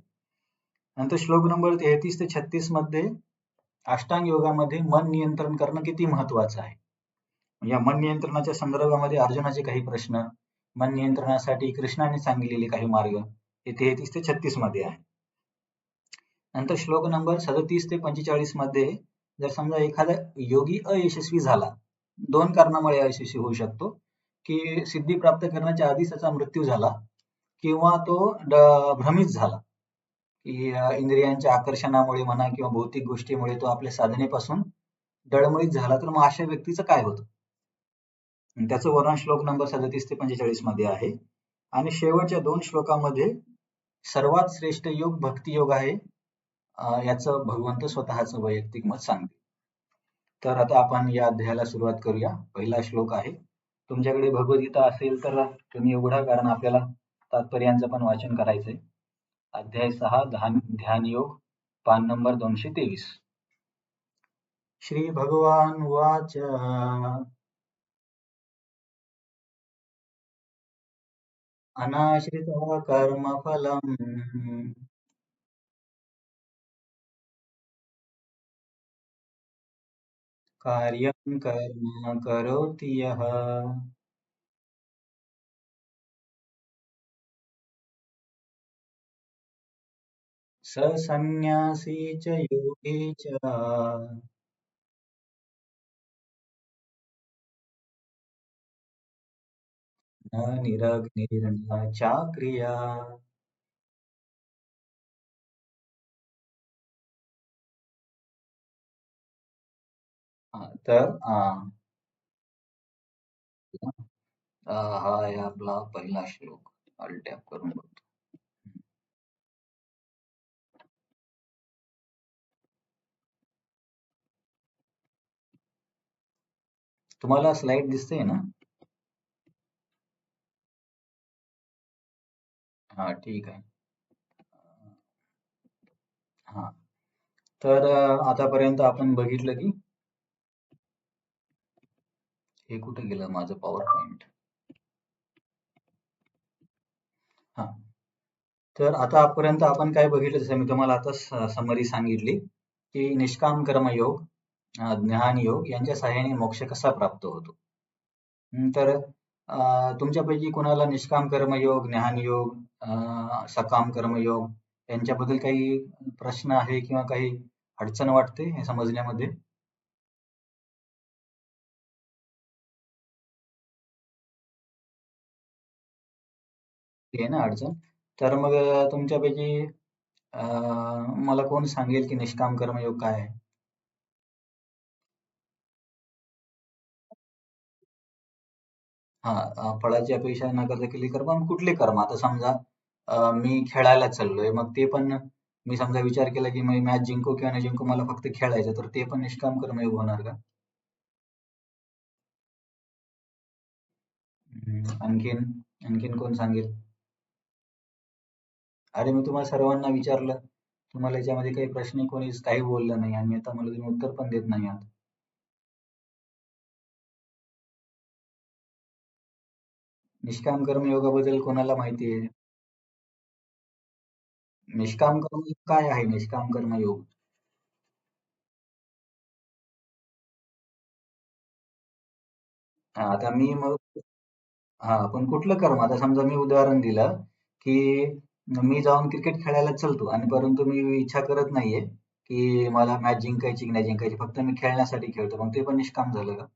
नंतर श्लोक नंबर 33 ते 36 मध्ये अष्टांग योगामध्ये मन नियंत्रण करणं किती महत्वाचं आहे. या मन नियंत्रणाच्या संदर्भामध्ये अर्जुनाचे काही प्रश्न, मन नियंत्रणासाठी कृष्णाने सांगितलेले काही मार्ग हे 33 ते 36 मध्ये आहे. नंतर श्लोक नंबर 37 ते 45 मध्ये जर समजा एखादा योगी अयशस्वी झाला, 2 कारणामुळे अयशस्वी होऊ शकतो, की सिद्धी प्राप्त करण्याच्या आधीच त्याचा मृत्यू झाला किंवा तो भ्रमित झाला, की इंद्रियांच्या आकर्षणामुळे म्हणा किंवा भौतिक गोष्टीमुळे तो आपल्या साधनेपासून डळमळीत झाला, तर मग अशा व्यक्तीचं काय होतं? त्याचं वर्णन श्लोक नंबर 37 ते 45 मध्ये आहे. आणि शेवटच्या 2 श्लोकामध्ये सर्वात श्रेष्ठ योग भक्ती योग आहे, याचं भगवंत स्वतःचं वैयक्तिक मत सांगते. तर आता आपण या अध्यायाला सुरुवात करूया. पहिला श्लोक आहे. तुमच्याकडे भगवद्गीता असेल तर तुम्ही उघडा, कारण आपल्याला तात्पर्यांचं पण वाचन करायचंय. अध्याय 6 ध्यान योग, पान नंबर 223. श्री भगवान वाच अनाश्रितः कर्मफलम् कार्यं कर्म करोति यः स संन्यासी च योगी च न निरग्निर्न चाक्रिया. तर हा आहे आपला पहिला श्लोक. ऑल टॅप करून बघतो. तुम्हाला स्लाइड दिसते ना? हा, ठीक आहे. हा, तर आतापर्यंत आपण बघितलं की हे कुठे गेलं माझं पॉवर पॉइंट. हा, तर आतापर्यंत आपण काय बघितलं, जसं मी तुम्हाला आता समरी सांगितली, की निष्काम कर्मयोग, ज्ञान योग यांच्या सहाय्याने मोक्ष कसा प्राप्त होतो. तर तुमच्यापैकी कोणाला निष्काम कर्मयोग, ज्ञानयोग, सकाम कर्मयोग यांच्याबद्दल काही प्रश्न आहे किंवा काही अडचण वाटते हे समजण्यामध्ये? आहे ना अडचण? तर मग तुमच्यापैकी मला कोण सांगेल की निष्काम कर्मयोग काय आहे? हा, फळाची अपेक्षा न करता केली कर्म. मग कुठले कर्म? आता समजा मी खेळायला चाललोय, मग ते पण मी समजा विचार केला की मी मॅच जिंकू किंवा नाही जिंकू, मला फक्त खेळायचं, तर ते पण निष्काम कर्मयोग होणार का? आणखीन आणखीन कोण सांगेल? अरे, मी तुम्हाला सर्वांना विचारलं, तुम्हाला याच्यामध्ये काही प्रश्न कोणीच काही बोललं नाही आणि आता मला तुम्ही उत्तर पण देत नाही आहात. निष्काम कर्मयोगाबद्दल कोणाला माहिती आहे? निष्काम कर्मयोग काय आहे? निष्काम कर्मयोग? आता मी मग पण कुठलं कर्म? आता समजा मी उदाहरण दिलं, की मी जाऊन क्रिकेट खेळायला चलतो आणि परंतु मी इच्छा करत नाहीये, की मला मॅच जिंकायची की नाही जिंकायची. फक्त मी खेळण्यासाठी खेळतो. मग ते पण निष्काम झालं का?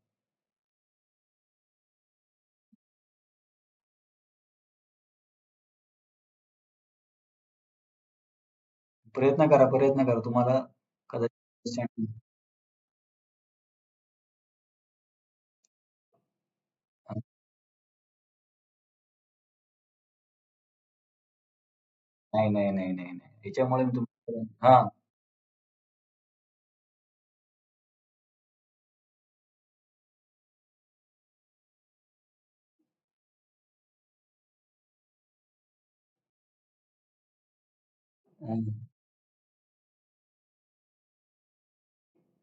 प्रयत्न करा. तुम्हाला कदाचित नाही. याच्यामुळे मी तुम्हाला हां. हं.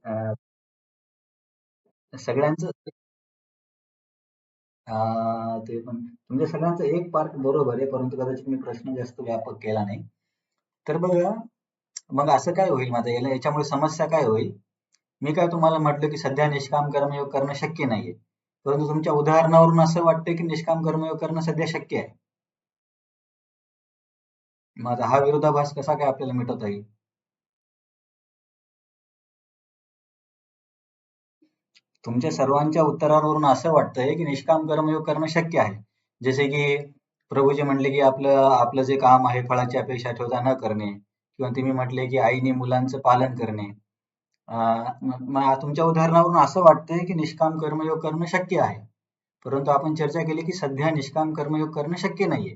अ, सगळ्यांचं ते पण तुमच्या सगळ्यांचं एक पार्ट बरोबर आहे, परंतु कदाचित मी प्रश्न जास्त व्यापक केला नाही. तर बघा, मग असं काय होईल माझं याच्यामुळे समस्या काय होईल? मी काय तुम्हाला म्हटलं की सध्या निष्काम कर्मयोग करणं शक्य नाहीये. परंतु तुमच्या उदाहरणावरून असं वाटतंय की निष्काम कर्मयोग करणं सध्या शक्य आहे. मग हा विरोधाभास कसा काय आपल्याला मिटवता येईल? तुमच्या सर्वांच्या उत्तरावरून असं वाटतंय की निष्काम कर्मयोग करणं शक्य आहे. जसे की प्रभूजी म्हणले की आपलं आपलं जे काम आहे फळाची अपेक्षा ठेवता न करणे किंवा तुम्ही म्हटले की आईने मुलांचं पालन करणे. मग तुमच्या उदाहरणावरून असं वाटतंय की निष्काम कर्मयोग करणं शक्य आहे. परंतु आपण चर्चा केली की सध्या निष्काम कर्मयोग करणं शक्य नाहीये.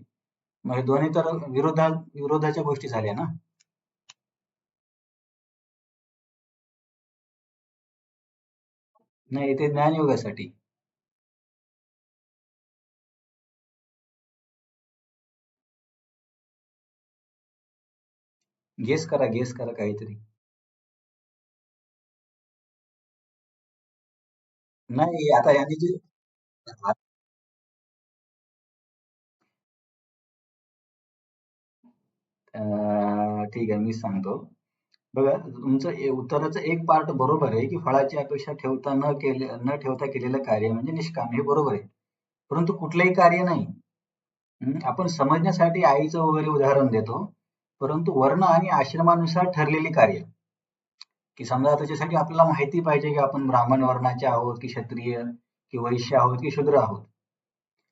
मग हे दोन्ही तर विरोधाच्या गोष्टी झाल्या ना? नाही ते ज्ञानयोगासाठी. गेस करा काहीतरी. नाही आता यांनी जे ठीक आहे मी सांगतो. बघा तुमचं उत्तराचं एक पार्ट बरोबर आहे की फळाची अपेक्षा न ठेवता केलेलं कार्य म्हणजे निष्काम हे बरोबर आहे. परंतु कुठलंही कार्य नाही. आपण समजण्यासाठी आईचं वगैरे उदाहरण देतो. परंतु वर्ण आणि आश्रमानुसार ठरलेली कार्य की समजा त्याच्यासाठी आपल्याला माहिती पाहिजे की आपण ब्राह्मण वर्णाचे आहोत की क्षत्रिय की वैश्य आहोत की शूद्र आहोत.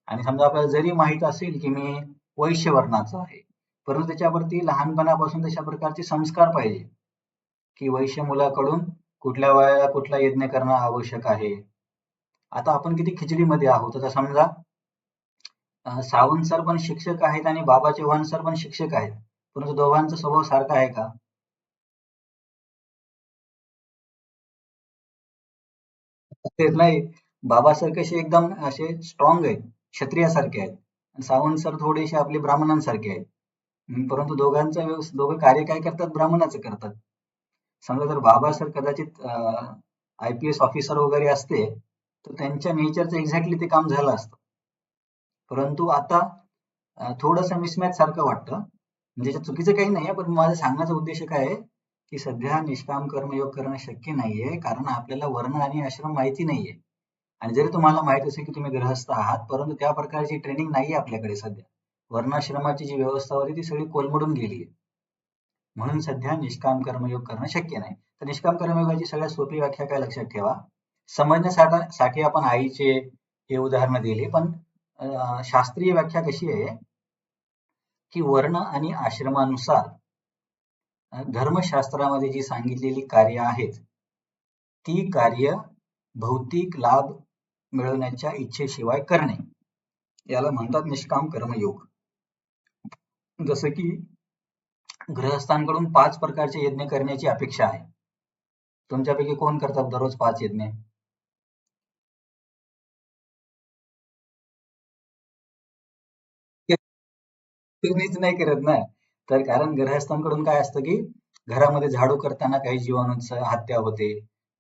आणि समजा आपल्याला जरी माहित असेल की मी वैश्य वर्णाचा आहे, परंतु त्याच्यावरती लहानपणापासून तशा प्रकारचे संस्कार पाहिजे की वैश्य मुलाकडून कुठल्या वयाला कुठला यज्ञ करणं आवश्यक आहे. आता आपण किती खिचडीमध्ये आहोत. आता समजा सावंत सर पण शिक्षक आहेत आणि बाबा चव्हाण सर पण शिक्षक आहेत. परंतु दोघांचा स्वभाव सारखा आहे का? ते नाही. बाबा सर कसे एकदम असे स्ट्रॉंग आहेत, क्षत्रियासारखे आहेत. आणि सावंत सर थोडेसे आपले ब्राह्मणांसारखे आहेत. परंतु दोघं कार्य काय करतात? ब्राह्मणाचं करतात. समजा जर बाबा सर कदाचित IPS ऑफिसर वगैरे असते, तर त्यांच्या नेचरचं एक्झॅक्टली ते काम झालं असतं. परंतु आता थोडंसं मिसमॅच सारखं वाटतं. म्हणजे याच्यात चुकीचं काही नाही पण माझा सांगण्याचा उद्देश काय आहे, की सध्या निष्काम कर्मयोग करणं शक्य नाहीये, कारण आपल्याला वर्ण आणि आश्रम माहिती नाहीये. आणि जरी तुम्हाला माहित असेल की तुम्ही गृहस्थ आहात, परंतु त्या प्रकारची ट्रेनिंग नाहीये आपल्याकडे सध्या. वर्णाश्रमाची जी व्यवस्था होती ती सगळी कोलमडून गेली आहे. म्हणून सध्या निष्काम कर्मयोग करणं शक्य नाही. तर निष्काम कर्मयोगाची सगळ्यात सोपी व्याख्या काय लक्षात ठेवा. समजण्यासाठी आपण आईचे हे उदाहरणं दिली, पण शास्त्रीय व्याख्या कशी आहे, की वर्ण आणि आश्रमानुसार धर्मशास्त्रामध्ये जी सांगितलेली कार्य आहेत, ती कार्य भौतिक लाभ मिळवण्याच्या इच्छेशिवाय करणे, याला म्हणतात निष्काम कर्मयोग. जसं की गृहस्थांकडून 5 प्रकारचे यज्ञ करण्याची अपेक्षा आहे. तुमच्यापैकी कोण करतात दररोज 5 यज्ञ? तुम्हीच नाही करत ना. तर कारण गृहस्थांकडून काय असतं, की घरामध्ये झाडू करताना काही जीवाणूंची हत्या होते.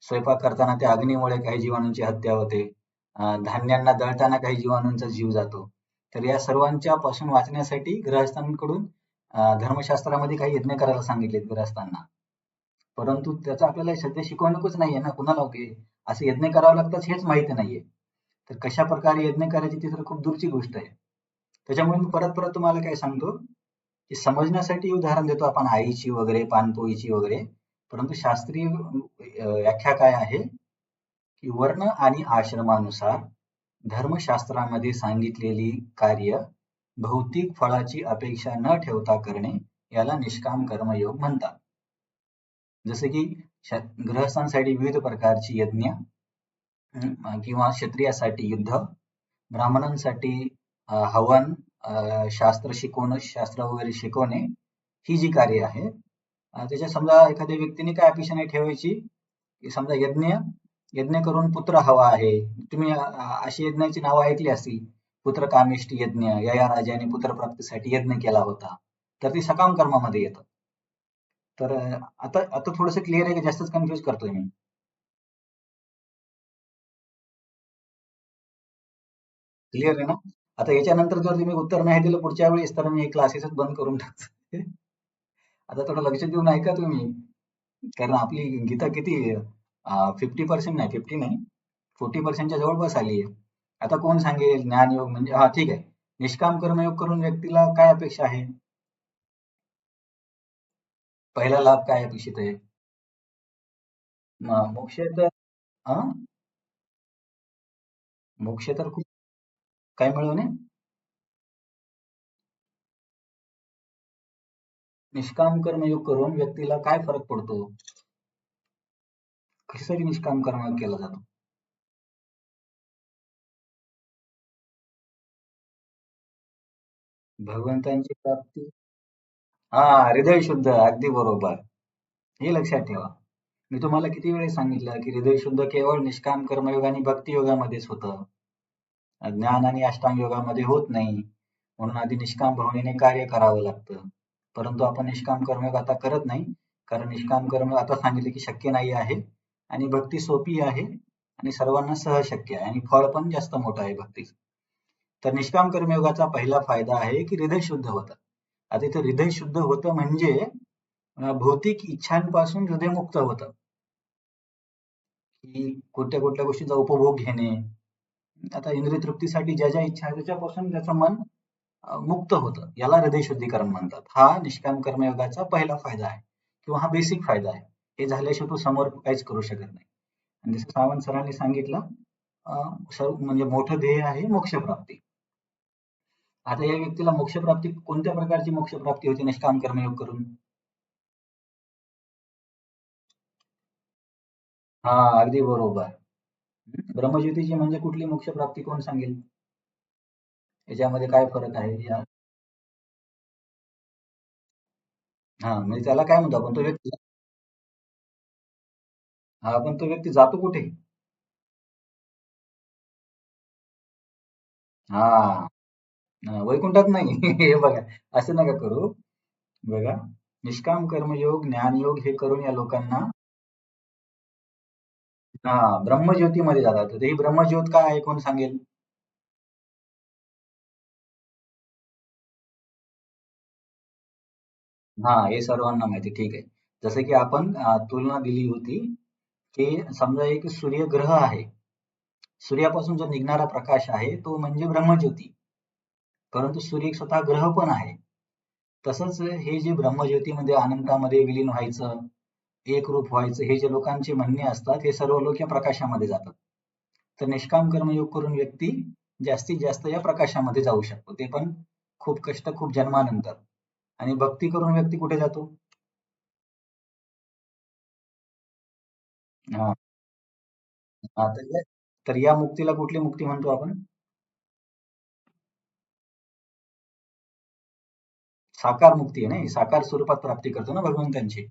स्वयंपाक करताना त्या अग्नीमुळे काही जीवाणूंची हत्या होते. धान्यांना दळताना काही जीवाणूंचा जीव जातो. तर या सर्वांच्या पासून वाचण्यासाठी गृहस्थांकडून धर्मशास्त्रामध्ये काही यज्ञ करायला सांगितलेत गृहस्थांना. परंतु त्याचा आपल्याला सध्या शिकवणूकच नाहीये ना. कुणाला असे यज्ञ करावं लागतात हेच माहिती नाहीये. तर कशा प्रकारे यज्ञ करायची ती तर खूप दूरची गोष्ट आहे. त्याच्यामुळे मी परत परत तुम्हाला काय सांगतो, की समजण्यासाठी उदाहरण देतो आपण आईची वगैरे, पाणपोईची वगैरे. परंतु शास्त्रीय व्याख्या काय आहे, की वर्ण आणि आश्रमानुसार धर्मशास्त्रामध्ये सांगितलेली कार्य भौतिक फळाची अपेक्षा न ठेवता करणे, याला निष्काम कर्मयोग म्हणतात. जसे की गृहस्थांसाठी विविध प्रकारची यज्ञ किंवा क्षत्रियासाठी युद्ध, ब्राह्मणांसाठी हवन, शास्त्र वगैरे शिकवणे, ही जी कार्य आहेत, त्याच्यात समजा एखाद्या व्यक्तीने काय अपेक्षा नाही ठेवायची, की समजा यज्ञ करून पुत्र हवा आहे. तुम्ही अशी यज्ञाची नावं ऐकली असतील. पुत्रकामेष्टी यज्ञ, यया राजाने पुत्रप्राप्तीसाठी यज्ञ केला होता. तर ती सकाम कर्मामध्ये येतं. तर आता आता थोडंसं क्लिअर आहे की जास्तच कन्फ्युज करतोय मी? क्लिअर आहे ना? आता याच्यानंतर जर तुम्ही उत्तर नाही दिलं पुढच्या वेळेस तर मी क्लासेसच बंद करून टाकतो. आता थोडं लक्ष देऊन ऐका तुम्ही, कारण आपली गीता किती 50% नाही, 50 नाही, 40%च्या जवळपास आली आहे. आता कोण सांगेल ज्ञानयोग म्हणजे, हा ठीक आहे, निष्काम कर्मयोग करून व्यक्तीला काय अपेक्षा आहे? पहिला लाभ काय अपेक्षित आहे? मोक्ष तर, हा, मोक्ष तर खूप, काय मिळवणे? निष्काम कर्मयोग करून व्यक्तीला काय फरक पडतो? कशासाठी निष्काम कर्मयोग केला जातो? भगवंतांची प्राप्ती. हा, हृदय शुद्ध, अगदी बरोबर. हे लक्षात ठेवा. मी तुम्हाला किती वेळेस सांगितलं की हृदय शुद्ध केवळ निष्काम कर्मयोग आणि भक्ती योगामध्येच होतं. ज्ञान आणि अष्टांग योगामध्ये होत नाही. म्हणून आधी निष्काम भावनेने कार्य करावं लागतं. परंतु आपण निष्काम कर्मयोग आता करत नाही. कारण निष्काम कर्म आता सांगितले की शक्य नाही आहे आणि भक्ती सोपी आहे आणि सर्वांना सहज शक्य आहे आणि फळ पण जास्त मोठं आहे भक्तीचं. तर निष्काम कर्मयोगाचा पहिला फायदा आहे की हृदय शुद्ध होतं. आता इथं हृदय शुद्ध होतं म्हणजे भौतिक इच्छांपासून हृदय मुक्त होतं, की कुठल्या कुठल्या गोष्टीचा उपभोग घेणे. आता इंद्रिय तृप्तीसाठी ज्या ज्या इच्छा आहेत त्याच्यापासून त्याचं मन मुक्त होतं. याला हृदय शुद्धीकरण म्हणतात. हा निष्काम कर्मयोगाचा पहिला फायदा आहे किंवा हा बेसिक फायदा आहे. हे झाल्याशिवाय तू समोर काहीच करू शकत नाही. आणि जसं सावंत सरांनी सांगितलं, सर्व म्हणजे मोठं ध्येय आहे मोक्षप्राप्ती. आता या व्यक्तीला मोक्षप्राप्ती, कोणत्या प्रकारची मोक्षप्राप्ती होती निष्काम कर्मयोग करून? हा, अगदी बरोबर. ब्रह्मज्योतीची म्हणजे कुठली मोक्षप्राप्ती, कोण सांगेल? याच्यामध्ये काय फरक आहे या? हा, म्हणजे त्याला काय म्हणतो आपण, तो व्यक्ती, हा, पण तो व्यक्ती जातो कुठे? हा, वैकुंठात नाही. हे बघा, असं नका करू. बघा, निष्काम कर्मयोग, ज्ञानयोग हे करून या लोकांना, हा, ब्रह्मज्योतीमध्ये जातात. तर ही ब्रह्मज्योत काय आहे, कोण सांगेल? हा, हे सर्वांना माहिती, ठीक आहे. जसं की आपण तुलना दिली होती की समजा एक सूर्यग्रह आहे. सूर्यापासून जो निघणारा प्रकाश आहे तो म्हणजे ब्रह्मज्योती. परंतु सूर्य एक स्वतः ग्रह पण आहे. तसंच हे जे ब्रह्मज्योतीमध्ये अनंतामध्ये विलीन व्हायचं, एकरूप व्हायचं, हे जे लोकांचे म्हणणे असतात, हे सर्व लोक या प्रकाशामध्ये जातात. तर निष्काम कर्मयोग करून व्यक्ती जास्तीत जास्त या प्रकाशामध्ये जाऊ शकतो, ते पण खूप कष्ट, खूप जन्मानंतर. आणि भक्ती करून व्यक्ती कुठे जातो? हा, हा, तर या मुक्तीला कुठली मुक्ती म्हणतो आपण? साकार मुक्ती आहे ना, साकार स्वरूपात प्राप्ती करतो ना भगवंतांची.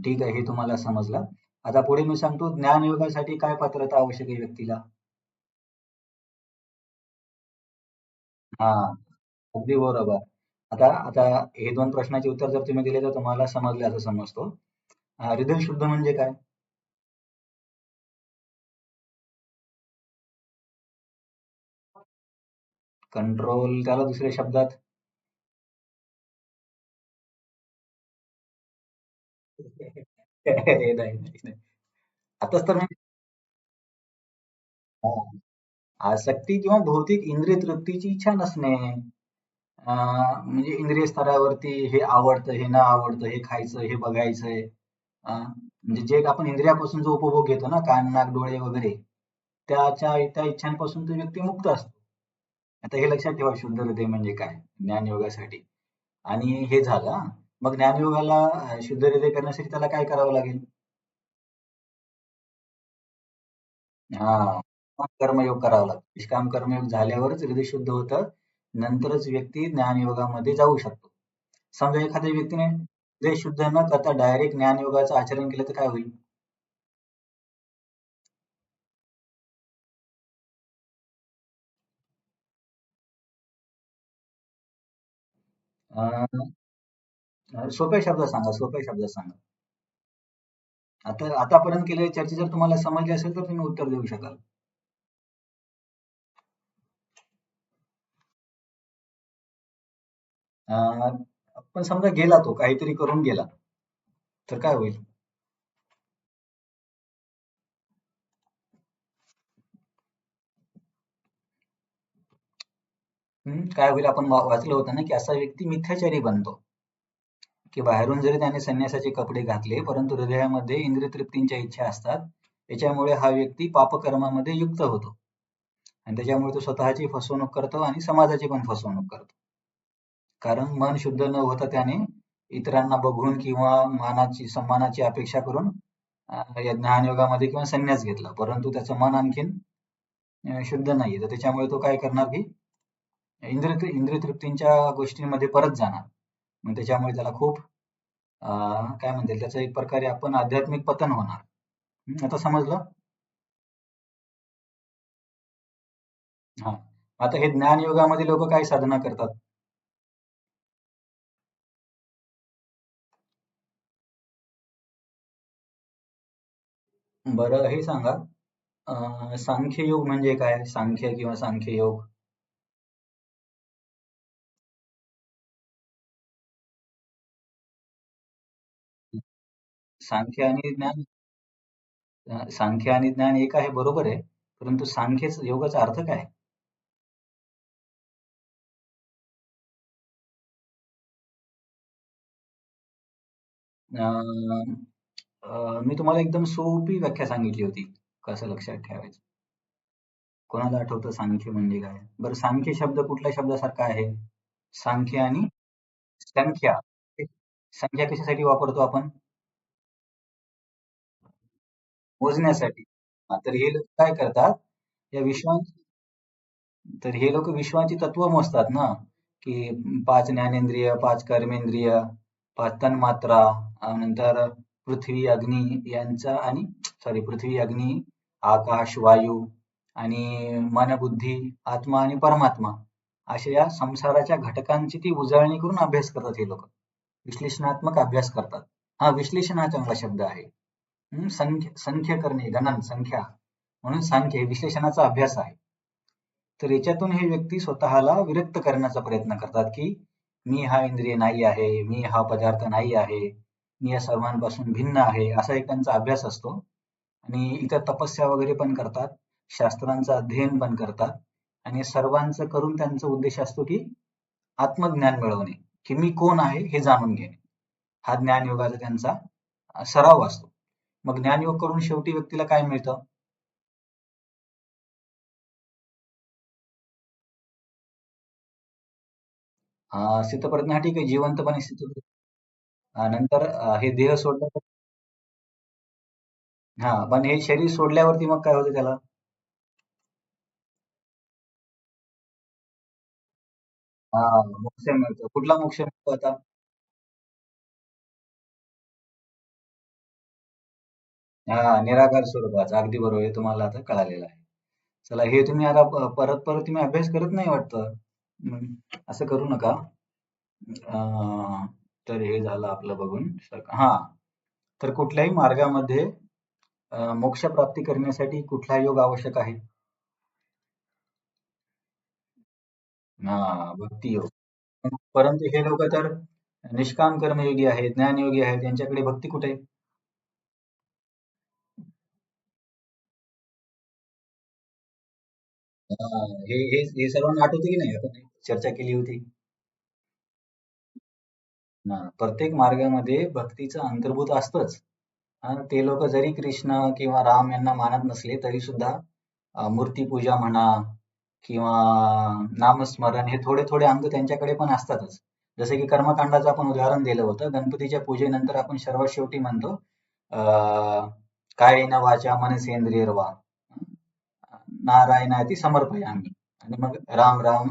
ठीक आहे, हे तुम्हाला समजलं. आता पुढे मी सांगतो, ज्ञानयोगासाठी काय पात्रता आवश्यक आहे व्यक्तीला? हा, अगदी बरोबर. आता आता हे दोन प्रश्नाचे उत्तर जर तुम्ही दिले तर तुम्हाला समजले असं समजतो. हृदय शुद्ध म्हणजे काय? कंट्रोल, त्याला दुसऱ्या शब्दात? नाही, नाही, नाही. आताच तर मी, आसक्ती किंवा भौतिक इंद्रिय तृप्तीची इच्छा नसणे. म्हणजे इंद्रिय स्तरावरती हे आवडतं, हे न आवडतं, हे खायचं, हे बघायचंय. म्हणजे जे आपण इंद्रियापासून जो उपभोग घेतो ना, कान, नाक, डोळे वगैरे, त्या इच्छांपासून तो व्यक्ती मुक्त असतो. आता हे लक्षात ठेवा, शुद्ध हृदय म्हणजे काय ज्ञानयोगासाठी. आणि हे झालं हा. मग ज्ञानयोगाला शुद्ध हृदय करण्यासाठी त्याला काय करावं लागेल? हा, कर्मयोग करावा लागतो. निष्काम कर्मयोग झाल्यावरच हृदय शुद्ध होतं. नंतरच व्यक्ती ज्ञानयोगामध्ये जाऊ शकतो. समजा एखाद्या व्यक्तीने हृदय शुद्ध न करता डायरेक्ट ज्ञानयोगाचं आचरण केलं तर काय होईल? सोप्या शब्दात सांगा, सोप्या शब्दात सांगा. आता आतापर्यंत केलेली चर्चा जर तुम्हाला समजली असेल तर तुम्ही उत्तर देऊ शकाल. पण समजा गेला तो काहीतरी करून गेला तर काय होईल? काय होईल? आपण वाचलं होतं ना की असा व्यक्ती मिथ्याचारी बनतो, की बाहेरून जरी त्याने संन्यासाचे कपडे घातले परंतु हृदयामध्ये इंद्रियतृप्तींच्या इच्छा असतात. त्याच्यामुळे हा व्यक्ती पापकर्मामध्ये युक्त होतो आणि त्याच्यामुळे तो स्वतःची फसवणूक करतो आणि समाजाची पण फसवणूक करतो. कारण मन शुद्ध न होता त्याने इतरांना बघून किंवा मानाची सन्मानाची अपेक्षा करून या ज्ञानयोगामध्ये किंवा संन्यास घेतला, परंतु त्याचं मन आणखीन शुद्ध नाहीये. तर त्याच्यामुळे तो काय करणार की इंद्रियतृप्तींच्या गोष्टींमध्ये परत जाणार. मग त्याच्यामुळे त्याला खूप काय म्हणतील त्याचं एक प्रकारे आपण आध्यात्मिक पतन होणार. आता समजलं? हा. आता हे ज्ञानयोगामध्ये लोक काय साधना करतात? बरं हे सांगा, सांख्ययोग म्हणजे काय? सांख्य किंवा सांख्ययोग. सांख्य आणि ज्ञान सांख्य आणि ज्ञान एक आहे, बरोबर आहे. परंतु सांख्यच योगाचा अर्थ काय? अं, मी तुम्हाला एकदम सोपी व्याख्या सांगितली होती. कसं लक्षात ठेवायचं? कोणाला आठवतं सांख्य म्हणजे काय? बरं, सांख्य शब्द कुठल्या शब्दासारखा आहे? सांख्य आणि संख्या. संख्या कशासाठी वापरतो आपण? मोजण्यासाठी. तर हे लोक काय करतात? या विश्वा तर हे लोक विश्वाची तत्व मोजतात ना, की 5 ज्ञानेंद्रिय, 5 कर्मेंद्रिय, 5 तन्मात्रा, नंतर पृथ्वी, अग्नी यांचा आणि पृथ्वी, अग्नी, आकाश, वायू आणि मन, बुद्धी, आत्मा आणि परमात्मा अशा या संसाराच्या घटकांची ती उजळणी करून अभ्यास करतात हे लोक. विश्लेषणात्मक अभ्यास करतात. हा, विश्लेषण हा चांगला शब्द आहे. संख्य करणे, गणन, संख्या म्हणून सांख्य हे विश्लेषणाचा अभ्यास आहे. तर याच्यातून हे व्यक्ती स्वतःला विरक्त करण्याचा प्रयत्न करतात, की मी हा इंद्रिय नाही आहे, मी हा पदार्थ नाही आहे, मी या सर्वांपासून भिन्न आहे, असा एक त्यांचा अभ्यास असतो. आणि इतर तपस्या वगैरे पण करतात, शास्त्रांचं अध्ययन पण करतात आणि सर्वांचं करून त्यांचा उद्देश असतो, की आत्मज्ञान मिळवणे, की मी कोण आहे हे जाणून घेणे. हा ज्ञानयोगाचा त्यांचा सराव असतो. मग ज्ञानयोग करून शेवटी व्यक्तीला काय मिळतं? स्थितप्रज्ञ, हा ठीक आहे, जिवंतपणे स्थित. नंतर हे देह सोडल्यावर, हा, पण हे शरीर सोडल्यावरती मग काय होतं त्याला? हा, मोक्ष मिळतो. कुठला मोक्ष मिळतो आता? हा, निराकार स्वरूपाचा. अगदी बरोबर आहे, तुम्हाला आता कळालेलं आहे. चला, हे तुम्ही आता परत परत तुम्ही अभ्यास करत नाही वाटतं. हम्म, असं करू नका. तर हे झालं आपलं बघून. हा, तर कुठल्याही मार्गामध्ये मोक्ष प्राप्ती करण्यासाठी कुठला योग आवश्यक आहे? हा, भक्ती योग. परंतु हे लोक तर निष्काम कर्मयोगी आहेत, ज्ञानयोगी आहेत, त्यांच्याकडे भक्ती कुठे आहे? हे सर्वांना आठवते की नाही, आपण चर्चा केली होती. प्रत्येक मार्गामध्ये भक्तीचं अंतर्भूत असतंच. ते लोक जरी कृष्ण किंवा राम यांना मानत नसले तरी सुद्धा मूर्तीपूजा म्हणा किंवा नामस्मरण हे थोडे थोडे अंग त्यांच्याकडे पण असतातच. जसे की कर्मकांडाचं आपण उदाहरण दिलं होतं. गणपतीच्या पूजेनंतर आपण सर्वात शेवटी म्हणतो, कायेन वाचा मनसेंद्रियर्वा नारायणाती समर्पयामी. आणि मग राम राम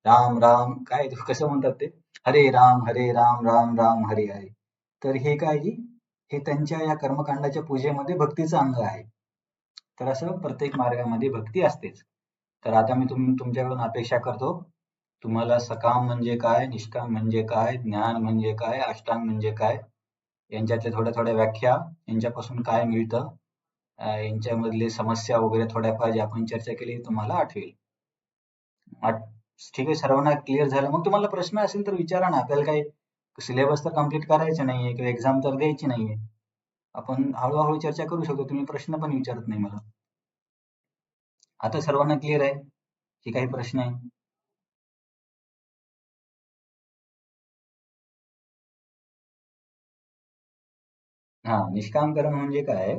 राम राम काय कसं म्हणतात ते, हरे राम हरे राम राम राम हरे हरे. तर हे काय की हे त्यांच्या या कर्मकांडाच्या पूजेमध्ये भक्तीचं अंग आहे. तर असं प्रत्येक मार्गामध्ये भक्ती असतेच. तर आता मी तुमच्याकडून अपेक्षा करतो, तुम्हाला सकाम म्हणजे काय, निष्काम म्हणजे काय, ज्ञान म्हणजे काय, अष्टांग म्हणजे काय, यांच्यातल्या थोड्या थोड्या व्याख्या, यांच्यापासून काय मिळतं, यांच्यामधले समस्या वगैरे थोड्याफार ज्या आपण चर्चा केली तुम्हाला आठवेल. आठ ठीक आहे, सर्वांना क्लिअर झालं? मग तुम्हाला प्रश्न असेल तर विचारा ना, आपल्याला काही सिलेबस तर कम्प्लीट करायचं नाहीये किंवा एक्झाम तर द्यायची नाहीये. आपण हळूहळू चर्चा करू शकतो. तुम्ही प्रश्न पण विचारत नाही मला. आता सर्वांना क्लिअर आहे की काही प्रश्न आहे? हा, निष्काम कर्म म्हणजे काय?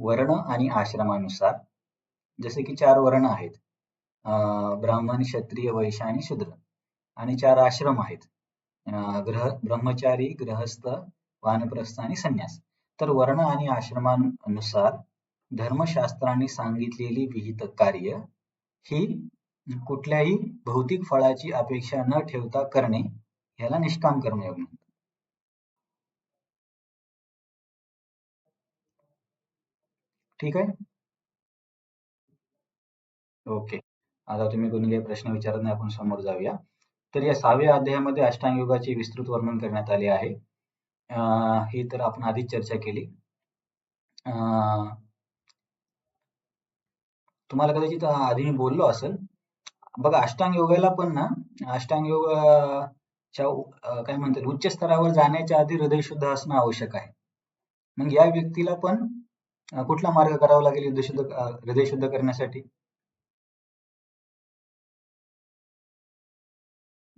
वर्ण आणि आश्रमानुसार जसे की 4 वर्ण आहेत. ब्राह्मण, क्षत्रिय, वैश्य आणि शूद्र आणि 4 आश्रम आहेत. ब्रह्मचारी, गृहस्थ, वानप्रस्थ आणि संन्यास. तर वर्ण आणि आश्रमानुसार धर्मशास्त्रांनी सांगितलेली विहित कार्य ही कुठल्याही भौतिक फळाची अपेक्षा न ठेवता करणे ह्याला निष्काम कर्मयोग म्हणतात. ठीक आहे? ओके. आता तुम्ही कोणी काही प्रश्न विचारत नाही, आपण समोर जाऊया. तर या 6व्या अध्यायामध्ये अष्टांग योगाचे विस्तृत वर्णन करण्यात आले आहे. ही तर आपण आधीच चर्चा केली. तुम्हाला कदाचित आधी मी बोललो असेल. बघा, अष्टांग योगाला पण ना, अष्टांग योग काय म्हणतात, उच्च स्तरावर जाण्याच्या आधी हृदय शुद्ध असणं आवश्यक आहे. मग या व्यक्तीला पण कुठला मार्ग करावा लागेल हृदय शुद्ध करण्यासाठी?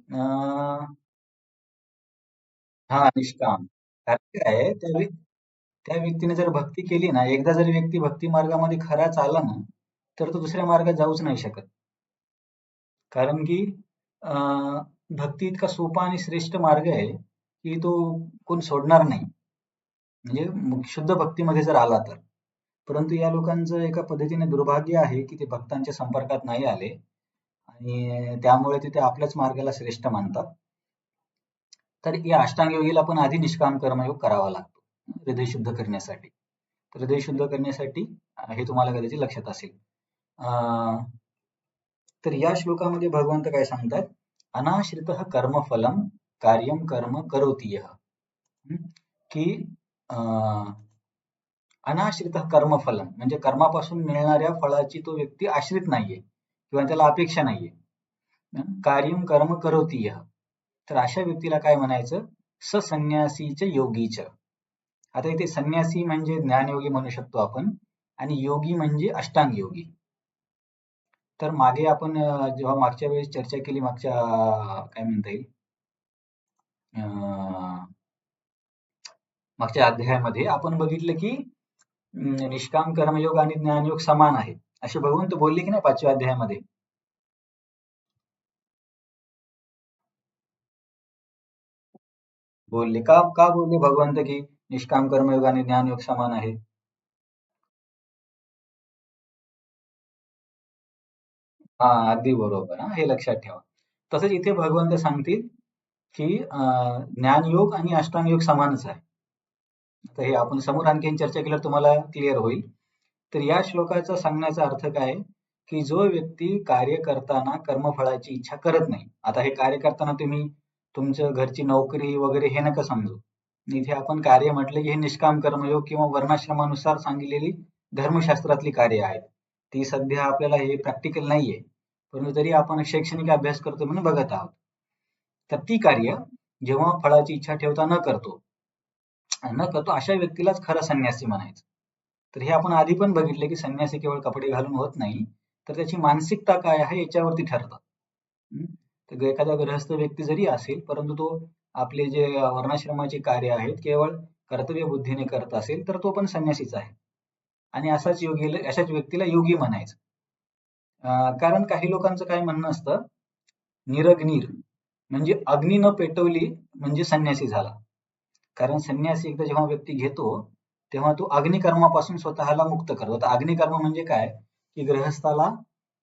अं, हा, निष्काम. कारण काय आहे, त्या व्यक्तीने जर भक्ती केली ना, एकदा जर व्यक्ती भक्ती मार्गामध्ये खरा चालला ना, तर तो दुसऱ्या मार्गात जाऊच नाही शकत. कारण की भक्ती इतका सोपा आणि श्रेष्ठ मार्ग आहे की तो कोण सोडणार नाही. म्हणजे शुद्ध भक्तीमध्ये जर आला तर. परंतु या लोकांचं एका पद्धतीने दुर्भाग्य आहे की ते भक्तांच्या संपर्कात नाही आले आणि त्यामुळे ते आपल्याच मार्गाला श्रेष्ठ मानतात. तर या अष्टांग योगीला पण आधी निष्काम कर्मयोग करावा लागतो हृदय शुद्ध करण्यासाठी. तर हृदय शुद्ध करण्यासाठी हे तुम्हाला कदाचित लक्षात असेल. अं, तर या श्लोकामध्ये भगवंत काय सांगतात? अनाश्रित कर्मफलम कार्यम कर्म करोति यः. की अनाश्रित कर्मफलम म्हणजे कर्मापासून मिळणाऱ्या फळाची तो व्यक्ती आश्रित नाहीये किंवा त्याला अपेक्षा नाहीये. कार्यम कर्म करोति यः. तर अशा व्यक्तीला काय म्हणायचं? ससन्यासीच योगीच. आता इथे संन्यासी म्हणजे ज्ञानयोगी म्हणू शकतो आपण आणि योगी म्हणजे अष्टांग योगी. तर मागे आपण जेव्हा मागच्या वेळेस चर्चा केली, मागच्या काय म्हणता येईल, मागच्या अध्यायामध्ये आपण बघितलं की निष्काम कर्मयोग आणि ज्ञानयोग समान आहे असे भगवंत बोलले की नाही 5व्या अध्यायामध्ये? बोलले का? का बोलले भगवंत की निष्काम कर्मयोग आणि ज्ञानयोग समान आहे? हा, अगदी बरोबर. हा, हे लक्षात ठेवा. तसंच इथे भगवंत सांगतील की ज्ञानयोग आणि अष्टांग योग समानच आहे. आता हे आपण समोर आणखीन चर्चा केल्यावर तुम्हाला क्लिअर होईल. तर या श्लोकाचा सांगण्याचा अर्थ काय आहे, की जो व्यक्ती कार्य करताना कर्मफळाची इच्छा करत नाही. आता हे कार्य करताना तुम्ही तुमच्या घरची नोकरी वगैरे हे नका समजू. इथे आपण कार्य म्हटलं की हे निष्काम कर्मयोग किंवा वर्णाश्रमानुसार सांगितलेली धर्मशास्त्रातली कार्य आहेत. ती सध्या आपल्याला हे प्रॅक्टिकल नाहीये. परंतु तरी आपण शैक्षणिक अभ्यास करतो म्हणून बघत आहोत. तर ती कार्य जेव्हा फळाची इच्छा ठेवता न करतो अशा व्यक्तीलाच खरा संन्यासी म्हणायचं. तर हे आपण आधी पण बघितले की संन्यासी केवळ कपडे घालून होत नाही, तर त्याची मानसिकता काय आहे याच्यावरती ठरतं. तर एखादा गृहस्थ व्यक्ती जरी असेल, परंतु तो आपले जे वर्णाश्रमाचे कार्य आहेत केवळ कर्तव्य बुद्धीने करत असेल, तर तो पण संन्यासीच आहे. आणि अशाच व्यक्तीला योगी म्हणायचं. कारण काही लोकांचं काय म्हणणं असतं, निरग्निर म्हणजे अग्नी न पेटवली म्हणजे संन्यासी झाला. कारण संन्यास एकदा जेव्हा व्यक्ती घेतो, तेव्हा तो अग्निकर्मापासून स्वतःला मुक्त करतो. आता अग्निकर्म म्हणजे काय? की गृहस्थाला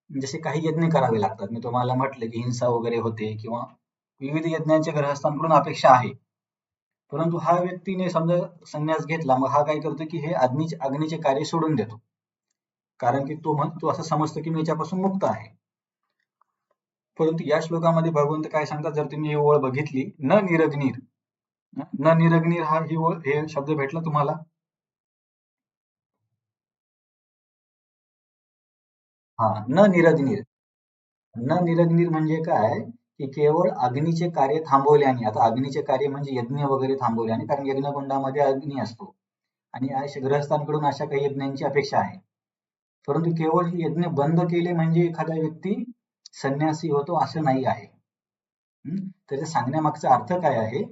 जसे काही यज्ञ करावे लागतात. मी तुम्हाला म्हटलं की हिंसा वगैरे होते किंवा विविध यज्ञांच्या गृहस्थांकडून अपेक्षा आहे. परंतु हा व्यक्तीने समजा संन्यास घेतला, मग हा काय करतो की हे अग्नीचे कार्य सोडून देतो. कारण की तो असं समजतो की मी याच्यापासून मुक्त आहे. परंतु या श्लोकामध्ये भगवंत काय सांगतात, जर तुम्ही ही ओळ बघितली, न निरग्निर. न निरग्निर ही ओळ, हे शब्द भेटला तुम्हाला? हा, न निरग्निर. न निरग्निर म्हणजे काय? की केवळ अग्नीचे कार्य थांबवल्याने, आता अग्नीचे कार्य म्हणजे यज्ञ वगैरे थांबवल्याने, कारण यज्ञकुंडामध्ये अग्नी असतो आणि ग्रहस्थांकडून अशा काही यज्ञांची अपेक्षा आहे. परंतु केवळ हे यज्ञ बंद केले म्हणजे एखादा व्यक्ती संन्यासी होतो असं नाही आहे. त्याच्या सांगण्यामागचा अर्थ काय आहे,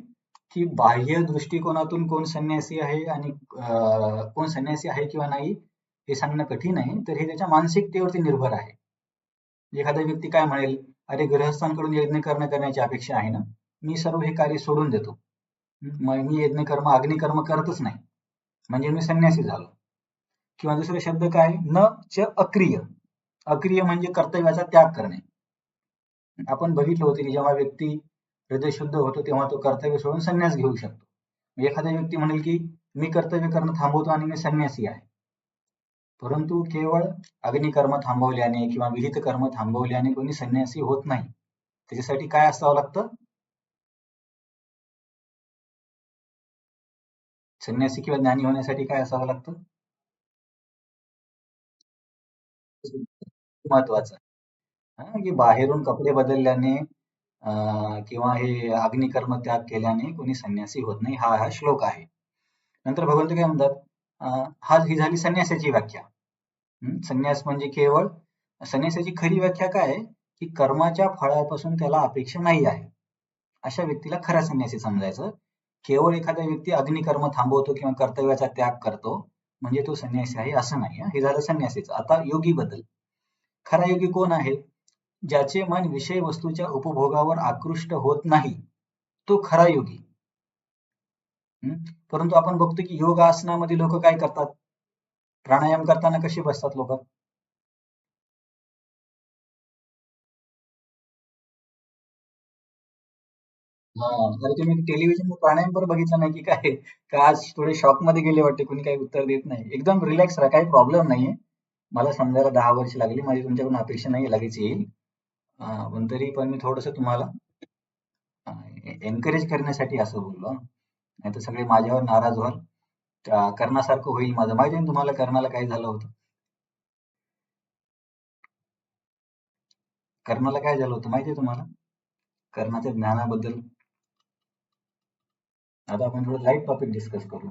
की बाह्य दृष्टिकोनातून कोण संन्यासी आहे आणि कोण संन्यासी आहे किंवा नाही हे सांगणं कठीण आहे. तर हे त्याच्या मानसिकतेवरती निर्भर आहे. एखादा व्यक्ती काय म्हणेल, अरे गृहस्थांकडून यज्ञ करण्याची अपेक्षा आहे ना, मी सर्व हे कार्य सोडून देतो. मग मी यज्ञकर्म अग्निकर्म करतच नाही, म्हणजे मी संन्यासी झालो. किंवा दुसरे शब्द काय, न च अक्रिय. अक्रिय म्हणजे कर्तव्याचा त्याग करणे. आपण बघितलं होतं की जेव्हा व्यक्ती हृदय शुद्ध होतो तेव्हा तो कर्तव्य सोडून संन्यास घेऊ शकतो. एखादा व्यक्ती म्हणेल की मी कर्तव्य करणं थांबवतो आणि मी संन्यासी आहे. परंतु केवळ अग्निकर्म थांबवल्याने किंवा विहित कर्म थांबवल्याने कोणी संन्यासी होत नाही. त्याच्यासाठी काय असावं लागतं? संन्यासी किंवा ज्ञानी होण्यासाठी काय असावं लागतं? महत्वाचं. की बाहेरून कपडे बदलल्याने किंवा हे अग्निकर्म त्याग केल्याने कोणी संन्यासी होत नाही, हा श्लोक आहे. नंतर भगवंत काय म्हणतात, ही झाली संन्यासाची व्याख्या. संन्यास म्हणजे केवळ, संन्यासाची खरी व्याख्या काय आहे, की कर्माच्या फळापासून त्याला अपेक्षा नाही आहे. अशा व्यक्तीला खरा संन्यासी समजायचं. केवळ एखादा व्यक्ती अग्निकर्म थांबवतो किंवा कर्तव्याचा त्याग करतो म्हणजे तो संन्यासी आहे असं नाही. हे झालं संन्यासीचं. आता योगी बद्दल. खरा योगी कोण आहे? ज्याचे मन विषय वस्तूच्या उपभोगावर आकृष्ट होत नाही, तो खरा योगी. परंतु आपण बघतो की योग आसनामध्ये लोक काय करतात? प्राणायाम करताना कशी बसतात लोक? हा, तर तुम्ही टेलिव्हिजन प्राणायाम पण बघितलं नाही की काय? का आज थोडे शॉक मध्ये गेले वाटते, कोणी काही उत्तर देत नाही. एकदम रिलॅक्स राहा, काही प्रॉब्लेम नाहीये. मला समजायला 10 वर्ष लागली, माझी तुमच्याकडून अपेक्षा नाही लगेच येईल. पण तरी पण मी थोडस तुम्हाला एनकरेज करण्यासाठी असं बोललो. नाही तर सगळे माझ्यावर नाराज व्हाल. कर्णासारखं होईल माझं. माहिती आहे तुम्हाला कर्णाला काय झालं होतं? कर्णाला काय झालं होतं माहिती आहे तुम्हाला? कर्णाच्या ज्ञानाबद्दल आता आपण थोडं लाईट टॉपिक डिस्कस करू.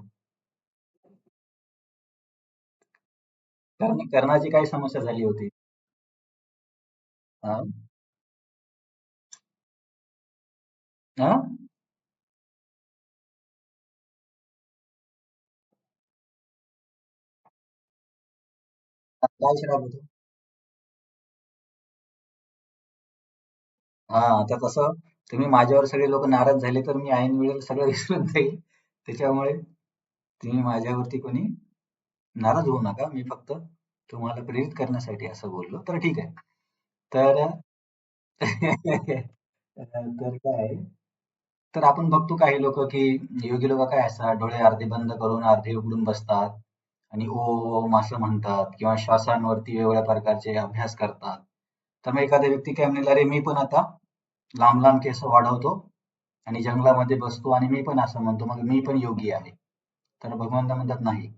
कर्णाची काय समस्या झाली होती? हा? हा? काय श्राप होतो? हा, आता तसं तुम्ही माझ्यावर सगळे लोक नाराज झाले तर मी ऐन वेळेला सगळं विसरून जाईल. त्याच्यामुळे तुम्ही माझ्यावरती कोणी नाराज होऊ नका. मी फक्त तुम्हाला प्रेरित करण्यासाठी असं बोललो. तर ठीक आहे. तर तर काय आहे, तर आपण बघतो काही लोक की योगी लोक काय असतात, डोळे अर्धे बंद करून अर्धे उघडून बसतात आणि ओम असं म्हणतात किंवा श्वासांवरती वेगवेगळ्या प्रकारचे अभ्यास करतात. तर मग एखादा व्यक्ती काय म्हणेल, अरे मी पण आता लांब लांब केस वाढवतो आणि जंगलामध्ये बसतो आणि मी पण असं म्हणतो, मग मी पण योगी आहे. तर भगवंत म्हणतात नाही,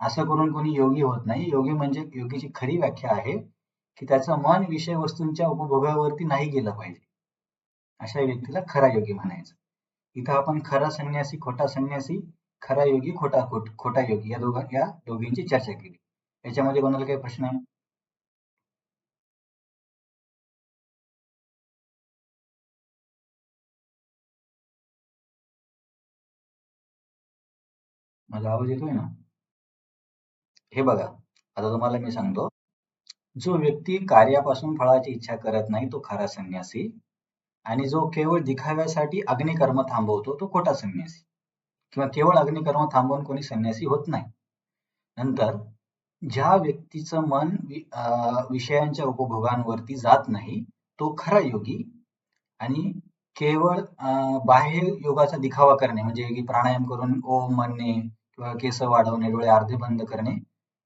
असं करून कोणी योगी होत नाही. योगी म्हणजे, योगीची खरी व्याख्या आहे की त्याचं मन विषय वस्तूंच्या उपभोगावरती नाही गेलं पाहिजे. अशा व्यक्तीला खरा योगी म्हणायचं. इथं आपण खरा संन्यासी, खोटा संन्यासी, खरा योगी, खोटा योगी या दोघींची चर्चा केली. याच्यामध्ये कोणाला काही प्रश्न आहे? माझा आवाज येतोय ना? हे बघा, आता तुम्हाला मी सांगतो, जो व्यक्ती कार्यापासून फळाची इच्छा करत नाही तो खरा संन्यासी, आणि जो केवळ दिखाव्यासाठी अग्निकर्म थांबवतो तो खोटा संन्यासी. किंवा केवळ अग्निकर्म थांबवून कोणी संन्यासी होत नाही. नंतर ज्या व्यक्तीचं मन विषयांच्या उपभोगांवरती जात नाही तो खरा योगी. आणि केवळ बाह्य योगाचा दिखावा करणे म्हणजे की प्राणायाम करून ओम म्हणणे किंवा केस वाढवणे, डोळे अर्धे बंद करणे,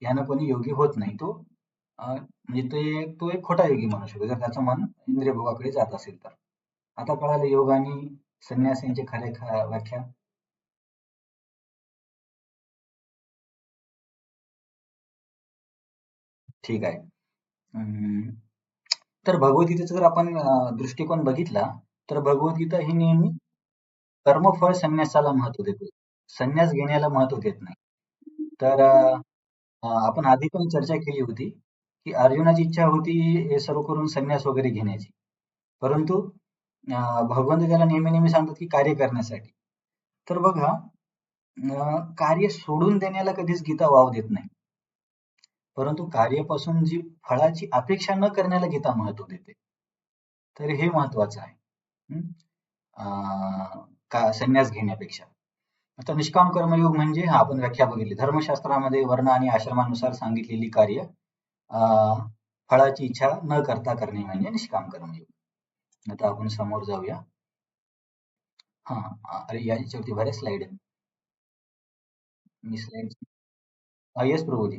यानं कोणी योगी होत नाही. तो म्हणजे तो एक खोटा योगी म्हणू शकतो, जर त्याचं मन इंद्रिय भोगाकडे जात असेल तर. आता कळालं योग आणि संन्यास यांची व्याख्या. ठीक आहे. तर भगवद्गीतेचा जर आपण दृष्टिकोन बघितला तर भगवद्गीता ही नेहमी कर्मफळ संन्यासाला महत्व देते. संन्यास घेण्याला महत्व देत नाही. तर आपण आधी पण चर्चा केली होती, की अर्जुनाची इच्छा होती हे सर्व करून संन्यास वगैरे घेण्याची. परंतु भगवंत त्याला नेहमी नेहमी सांगतात की कार्य करण्यासाठी. तर बघा कार्य सोडून देण्याला कधीच गीता वाव देत नाही. परंतु कार्यापासून जी फळाची अपेक्षा न करण्याला गीता महत्व देते. तर हे महत्वाचं आहे. हं? का संन्यास घेण्यापेक्षा. आता निष्काम कर्मयोग म्हणजे आपण व्याख्या बघितली. धर्मशास्त्रामध्ये वर्ण आणि आश्रमानुसार सांगितलेली कार्य फळाची इच्छा न करता करणे म्हणजे निष्काम कर्मयोग. आता आपण समोर जाऊया. हा अरे याच्यावरती बऱ्याच स्लाइड आहेत. मी slide yes Prabhuji.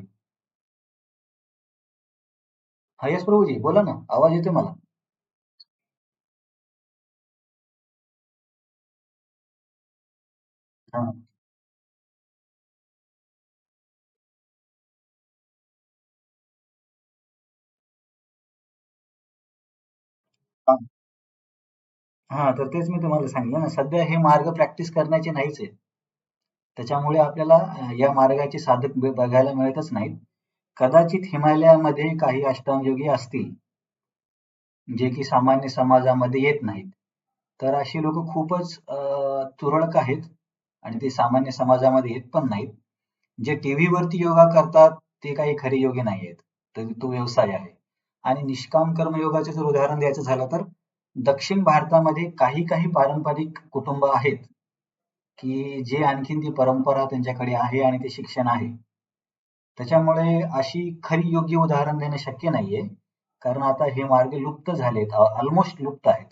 Yes Prabhuji बोला ना, आवाज येतोय मला. हा हा हा, तर तेच मी तुम्हाला सांगितलं ना, सध्या हे मार्ग प्रॅक्टिस करण्याचे नाहीच आहेत. त्याच्यामुळे आपल्याला या मार्गाचे साधक बघायला मिळतच नाहीत. कदाचित हिमालयामध्ये काही अष्टांगयोगी असतील, जे की सामान्य समाजामध्ये येत नाहीत. तर अशी लोक खूपच तुरळक आहेत आणि ते सामान्य समाजामध्ये येत पण नाहीत. जे टीव्ही वरती योगा करतात ते काही खरे योगी नाही आहेत. तर तो व्यवसाय आहे. आणि निष्काम कर्मयोगाचे जर उदाहरण द्यायचं झालं तर दक्षिण भारतामध्ये काही काही पारंपरिक कुटुंब आहेत, की जे आणखीन ती परंपरा त्यांच्याकडे आहे आणि ते शिक्षण आहे. त्याच्यामुळे अशी खरी योग्य उदाहरण देणं शक्य नाहीये. कारण आता हे मार्ग लुप्त झालेत, ऑलमोस्ट लुप्त आहेत.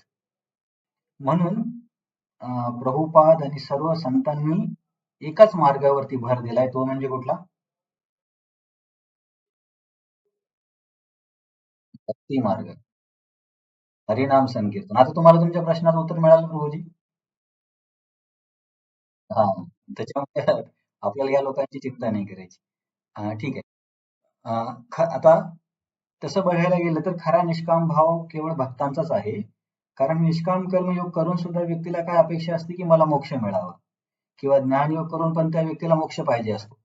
म्हणून प्रभुपाद आणि सर्व संतांनी एकाच मार्गावरती भर दिलाय, तो म्हणजे कुठला? भक्ती मार्ग, हरिनाम संकीर्तन. आता तुम्हाला तुमच्या प्रश्नाचं उत्तर मिळालं प्रभूजी? हा, त्याच्यामुळे आपल्याला या लोकांची चिंता नाही करायची. ठीक आहे. आता तसं बघायला गेलं तर खरा निष्काम भाव केवळ भक्तांचाच आहे. कारण निष्काम कर्मयोग करून सुद्धा व्यक्तीला काय अपेक्षा असते की मला मोक्ष मिळावा, किंवा ज्ञानयोग करून पण त्या व्यक्तीला मोक्ष पाहिजे असतो.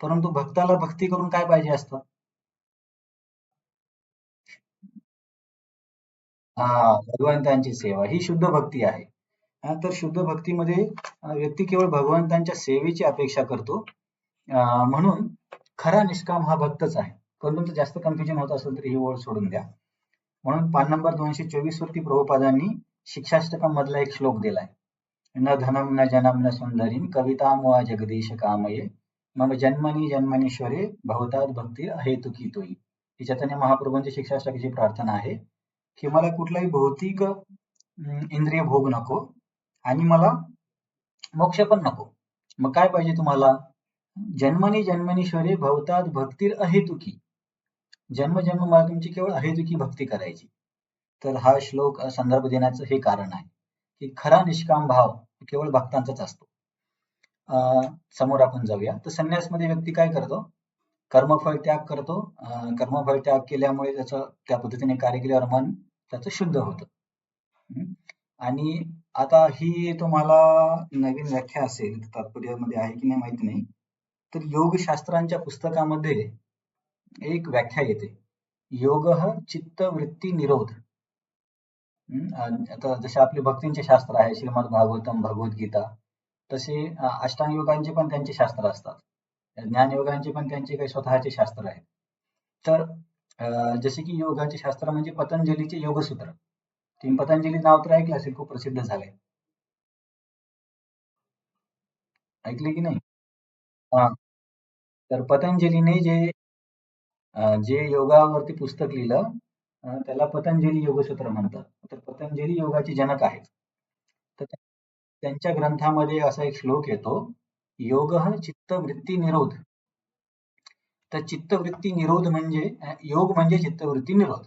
परंतु भक्ताला भक्ती करून काय पाहिजे असतं? भगवंतांची सेवा ही शुद्ध भक्ती आहे. तर शुद्ध भक्तीमध्ये व्यक्ती केवळ भगवंतांच्या सेवेची अपेक्षा करतो. म्हणून खरा निष्काम हा भक्तच आहे. परंतु जास्त कन्फ्युजन होत असेल तर ही ओळ सोडून द्या. म्हणून पान नंबर 224 वरती प्रभुपादांनी शिक्षाष्टकम मधला एक श्लोक दिलाय. न धनम न जनम न सुंदरीम कविता मुआ जगदीश कामये मम जन्मनी जन्मनीश्वरे भवतात भक्ती अहेतुकी तोई. ही चैतन्य महाप्रभूंची शिक्षाष्टकाची प्रार्थना आहे, की मला कुठलाही भौतिक इंद्रिय भोग नको आणि मला मोक्ष पण नको. मग काय पाहिजे तुम्हाला? जन्मनी जन्मनीश्वरे भवतात भक्तीर अहेतुकी. जन्म जन्म मला तुमची केवळ अहेतुकी भक्ती करायची. तर हा श्लोक संदर्भ देण्याचं हे कारण आहे, की खरा निष्काम भाव केवळ भक्तांचाच असतो. समोर आपण जाऊया. तर संन्यासमध्ये व्यक्ती काय करतो? कर्मफळ त्याग करतो. कर्मफळ त्याग केल्यामुळे त्याचं त्या पद्धतीने कार्य केल्यावर मन त्याचं शुद्ध होतं. आणि आता ही तुम्हाला नवीन व्याख्या असेल, तात्पर्यामध्ये आहे की नाही माहिती नाही. तर योगशास्त्रांच्या पुस्तकामध्ये एक व्याख्या येते. योगः चित्तवृत्ती निरोध. आता जसे आपले भक्तींचे शास्त्र आहे, श्रीमद भागवतम, भगवद्गीता, तसे अष्टांग योगांचे पण त्यांचे शास्त्र असतात. ज्ञानयोगांचे पण त्यांचे काही स्वतःचे शास्त्र आहेत. तर जसे की योगाचे शास्त्र म्हणजे पतंजलीचे योगसूत्र. तुम्ही पतंजली नाव तर ऐकलं असेल, खूप प्रसिद्ध झालंय. ऐकले की नाही? हा, तर पतंजलीने जे योगावरती पुस्तक लिहिलं, त्याला पतंजली योगसूत्र म्हणतात. तर पतंजली योगाचे जनक आहेत. तर त्यांच्या ग्रंथामध्ये असा एक श्लोक येतो, योगः चित्तवृत्ती निरोध. तर चित्तवृत्ती निरोध म्हणजे योग म्हणजे चित्तवृत्ती निरोध.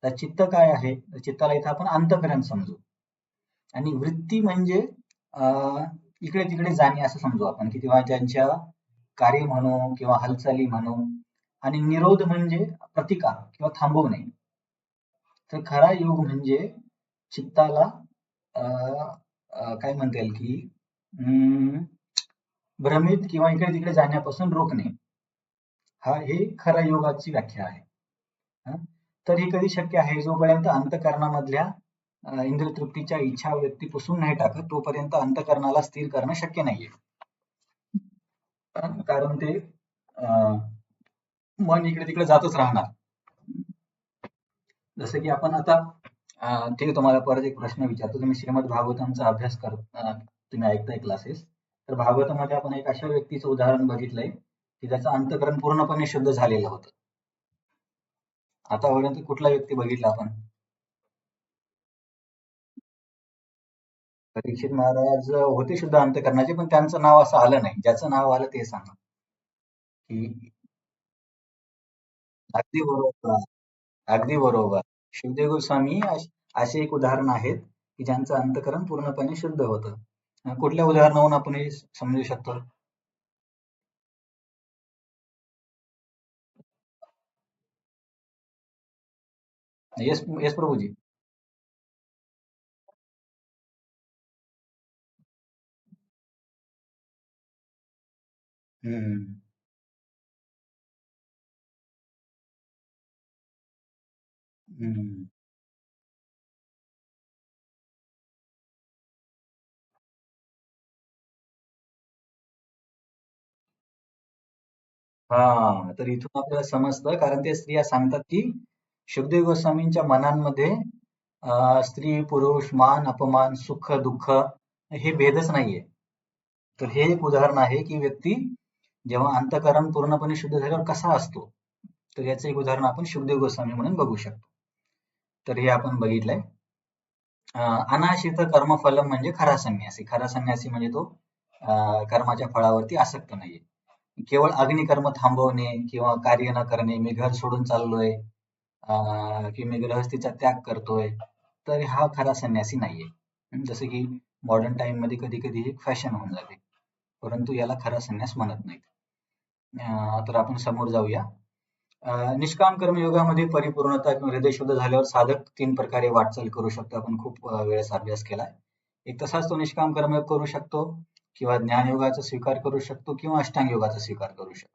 तर चित्त काय आहे? तर चित्ताला इथं आपण अंतःकरण समजू. आणि वृत्ती म्हणजे इकडे तिकडे जाणे असं समजू आपण, की तेव्हा त्यांच्या कार्य म्हणू किंवा हालचाली म्हणू. आणि निरोध म्हणजे प्रतिकार किंवा थांबवणे. तर खरा योग म्हणजे चित्ताला काय म्हणता येईल की भ्रमित किंवा इकडे तिकडे जाण्यापासून रोखणे हे खऱ्या योगाची व्याख्या आहे. तर हे कधी शक्य आहे जोपर्यंत अंतःकरणामधल्या इंद्रिय तृप्तीच्या इच्छा व्यक्ती पुसून नाही टाकत तोपर्यंत अंतःकरणाला स्थिर करणं शक्य नाहीये. कारण ते मन इकडे तिकडे जातच राहणार. जसं की आपण आता ठीक आहे, तुम्हाला परत एक प्रश्न विचारतो. तुम्ही श्रीमद भागवतमचा अभ्यास तुम्ही ऐकताय क्लासेस, तर भागवतामध्ये आपण एक अशा व्यक्तीचं उदाहरण बघितलंय की त्याचं अंतःकरण पूर्णपणे शुद्ध झालेलं होतं. आतापर्यंत कुठला व्यक्ती बघितला आपण? परीक्षित महाराज होते शुद्ध अंतःकरणाचे, पण त्यांचं नाव असं आलं नाही. ज्याचं नाव आलं ते सांगा. की अगदी बरोबर, अगदी बरोबर. शुकदेव गोस्वामी असे एक उदाहरण आहेत की ज्यांचं अंतःकरण पूर्णपणे शुद्ध होतं. कुठल्या उदाहरणावरून आपण हे समजू शकतो? Yes yes Prabhuji. हम्म. हम्म. हा, तर इथून आपल्याला समजतं, कारण ते स्त्रिया सांगतात की शुकदेव गोस्वामींच्या मनांमध्ये स्त्री पुरुष मान अपमान सुख दुःख हे भेदच नाहीये. तर हे एक उदाहरण आहे की व्यक्ती जेव्हा अंतःकरण पूर्णपणे शुद्ध झाल्यावर कसा असतो, तर याचं एक उदाहरण आपण शुकदेव गोस्वामी म्हणून बघू शकतो. तर हे आपण बघितलंय. अनाश्रित कर्मफलम म्हणजे खरा संन्यासी. खरा संन्यासी म्हणजे तो कर्माच्या फळावरती आसक्त नाहीये. केवळ अग्निकर्म थांबवणे किंवा कार्य न करणे, मी घर सोडून चाललोय की मी गृहस्थीचा त्याग करतोय, तर हा खरा संन्यासी नाहीये. जसं की मॉडर्न टाइम मध्ये कधी कधी एक फॅशन होऊन जाते, परंतु याला खरा संन्यास म्हणत नाहीत. तर आपण समोर जाऊया. निष्काम कर्मयोगामध्ये परिपूर्णता किंवा हृदय शुद्ध झाल्यावर साधक 3 प्रकारे वाटचाल करू शकतो. आपण खूप वेळेस अभ्यास केलाय. एक तसाच तो निष्काम कर्मयोग करू शकतो किंवा ज्ञानयोगाचा स्वीकार करू शकतो किंवा अष्टांग योगाचा स्वीकार करू शकतो.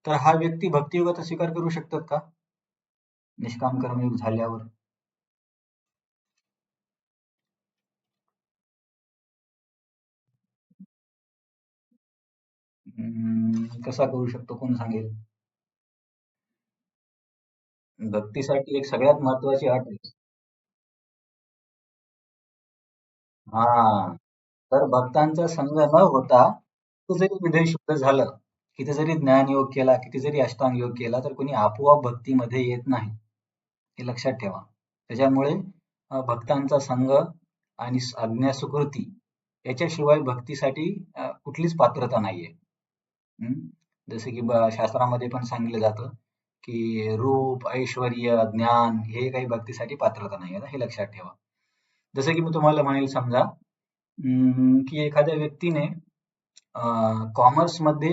तर हा व्यक्ती भक्तियोगाचा स्वीकार करू शकतात का निष्काम कर्मयोग झाल्यावर? कसा करू शकतो, कोण सांगेल? भक्तीसाठी एक सगळ्यात महत्वाची अट आहे. हा, तर भक्तांचा संग न होता तो जरी हृदय शुद्ध झालं, किती जरी ज्ञानयोग केला, किती जरी अष्टांग योग केला, तर कोणी आपोआप भक्तीमध्ये येत नाही. हे लक्षात ठेवा. त्याच्यामुळे भक्तांचा संग आणि आज्ञा सुकृती याच्याशिवाय भक्तीसाठी कुठलीच पात्रता नाहीये. हम्म. जसे की शास्त्रामध्ये पण सांगितलं जातं की रूप ऐश्वर्य ज्ञान हे काही भक्तीसाठी पात्रता नाही आहे, हे लक्षात ठेवा. जसं की मी तुम्हाला म्हणेल, समजा की एखाद्या व्यक्तीने कॉमर्स मध्ये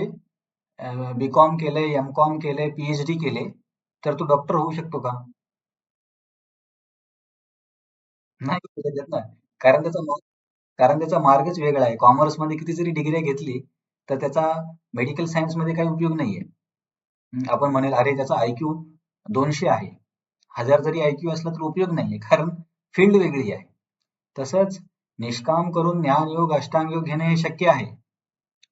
बी.कॉम केलंय, एम.कॉम केलंय, पी.एच.डी केले, तर तो डॉक्टर होऊ शकतो का? नाही होऊ शकत ना. कारण कारण त्याचा मार्गच वेगळा आहे. कॉमर्समध्ये किती जरी डिग्री घेतली तर त्याचा मेडिकल सायन्समध्ये काही उपयोग नाहीये. आपण म्हणेल अरे त्याचा आयक्यू 200 आहे. 1000 जरी आयक्यू असला तर उपयोग नाहीये, कारण फील्ड वेगळी आहे. तसंच निष्काम करून ज्ञान योग अष्टांग योग घेणे हे शक्य आहे.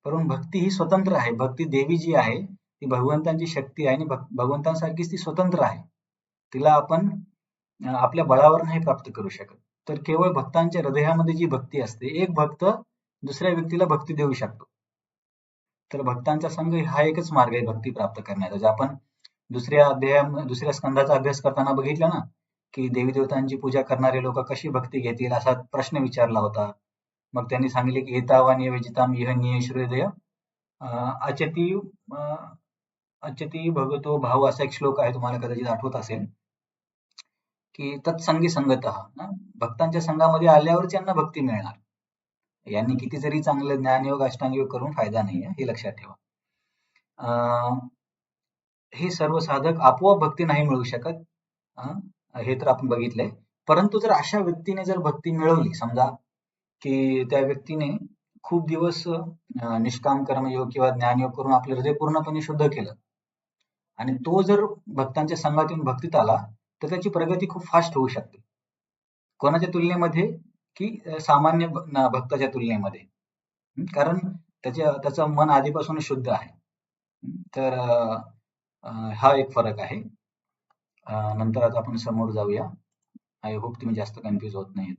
परंतु भक्ती ही स्वतंत्र आहे. भक्ती देवी जी आहे ती भगवंतांची शक्ती आहे आणि भगवंतांसारखीच ती स्वतंत्र आहे. तिला आपण आपल्या बळावर नाही प्राप्त करू शकत. तर केवळ भक्तांच्या हृदयामध्ये जी भक्ती असते, एक भक्त दुसऱ्या व्यक्तीला भक्ती देऊ शकतो. तर भक्तांचा संघ हा एकच मार्ग आहे भक्ती प्राप्त करण्याचा. जे आपण दुसऱ्या स्कंदाचा अभ्यास करताना बघितलं ना, की देवी देवतांची पूजा करणारे लोक कशी भक्ती घेतील असा प्रश्न विचारला होता. मग त्यांनी सांगितले की एतावानी विजिताम इह श्रेय अचती अचती भगवतो भाव असा एक श्लोक आहे, तुम्हाला कदाचित आठवत असेल, की तत्संगी संगतः भक्तांच्या संघामध्ये आल्यावरच यांना भक्ती मिळणार. यांनी किती जरी चांगलं ज्ञानयोग अष्टांग योग करून फायदा नाही, हे लक्षात ठेवा. हे सर्व साधक आपोआप भक्ती नाही मिळू शकत. हे तर आपण बघितलंय. परंतु जर अशा व्यक्तीने जर भक्ती मिळवली, समजा की त्या व्यक्तीने खूप दिवस निष्काम कर्मयोग किंवा ज्ञानयोग करून आपलं हृदय पूर्णपणे शुद्ध केलं आणि तो जर भक्तांच्या संघात येऊन भक्तीत आला, तर त्याची प्रगती खूप फास्ट होऊ शकते. कोणाच्या तुलनेमध्ये की सामान्य भक्ताच्या तुलनेमध्ये. कारण त्याचं मन आधीपासूनच शुद्ध आहे. तर हा एक फरक आहे. नंतर आता आपण समोर जाऊया. आय होप तुम्ही जास्त कन्फ्यूज होत नाहीत.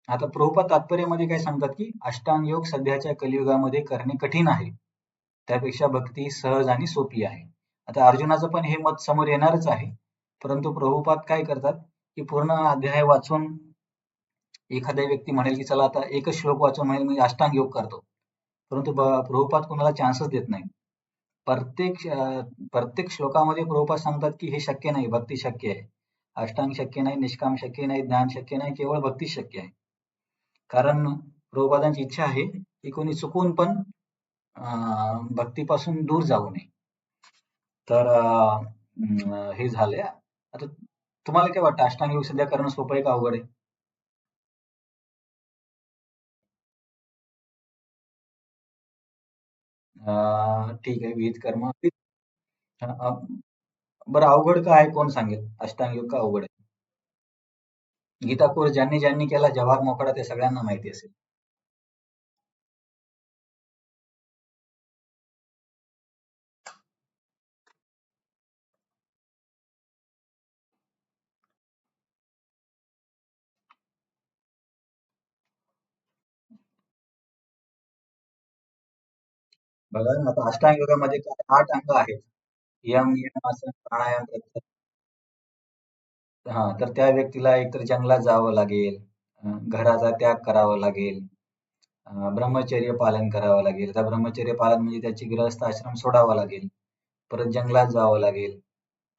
आता प्रभुपाद तात्पर्यामध्ये काय सांगतात की अष्टांग योग सध्याच्या कलियुगामध्ये करणे कठीण आहे. त्यापेक्षा भक्ती सहज आणि सोपी आहे. आता अर्जुनाचं पण हे मत समोर येणारच आहे. परंतु प्रभुपाद काय करतात की पूर्ण अध्याय वाचून एखादा व्यक्ती म्हणेल की चला आता एकच श्लोक वाचून म्हणेल मी अष्टांग योग करतो. परंतु प्रभुपाद कोणाला चान्सच देत नाही. प्रत्येक श्लोकामध्ये प्रभुपाद सांगतात की हे शक्य नाही, भक्ती शक्य आहे. अष्टांग शक्य नाही, निष्काम शक्य नाही, ज्ञान शक्य नाही, केवळ भक्ती शक्य आहे. कारण प्रभुपादांची इच्छा आहे की कोणी चुकून पण भक्तीपासून दूर जाऊ नये. तर हे झालंय. आता तुम्हाला काय वाटतं अष्टांग योग सध्या करणं सोपं आहे का अवघड आहे? ठीक आहे. विहित कर्म बरं अवघड काय आहे कोण सांगेल? अष्टांग योग का अवघड आहे? गीता कोर्स ज्यांनी ज्यांनी केला जवाहर मोखाडा ते सगळ्यांना माहिती असेल. बघा ना आता अष्टांग योगामध्ये काय 8 अंग आहेत. यम, नियम, आसन, प्राणायाम, प्रत्याहार. हां, तर त्या व्यक्तीला एकतर जंगलात जावं लागेल, घराचा त्याग करावा लागेल, ब्रह्मचर्य पालन करावं लागेल. आता ब्रह्मचर्य पालन म्हणजे त्याची गृहस्थ आश्रम सोडावा लागेल. परत जंगलात जावं लागेल.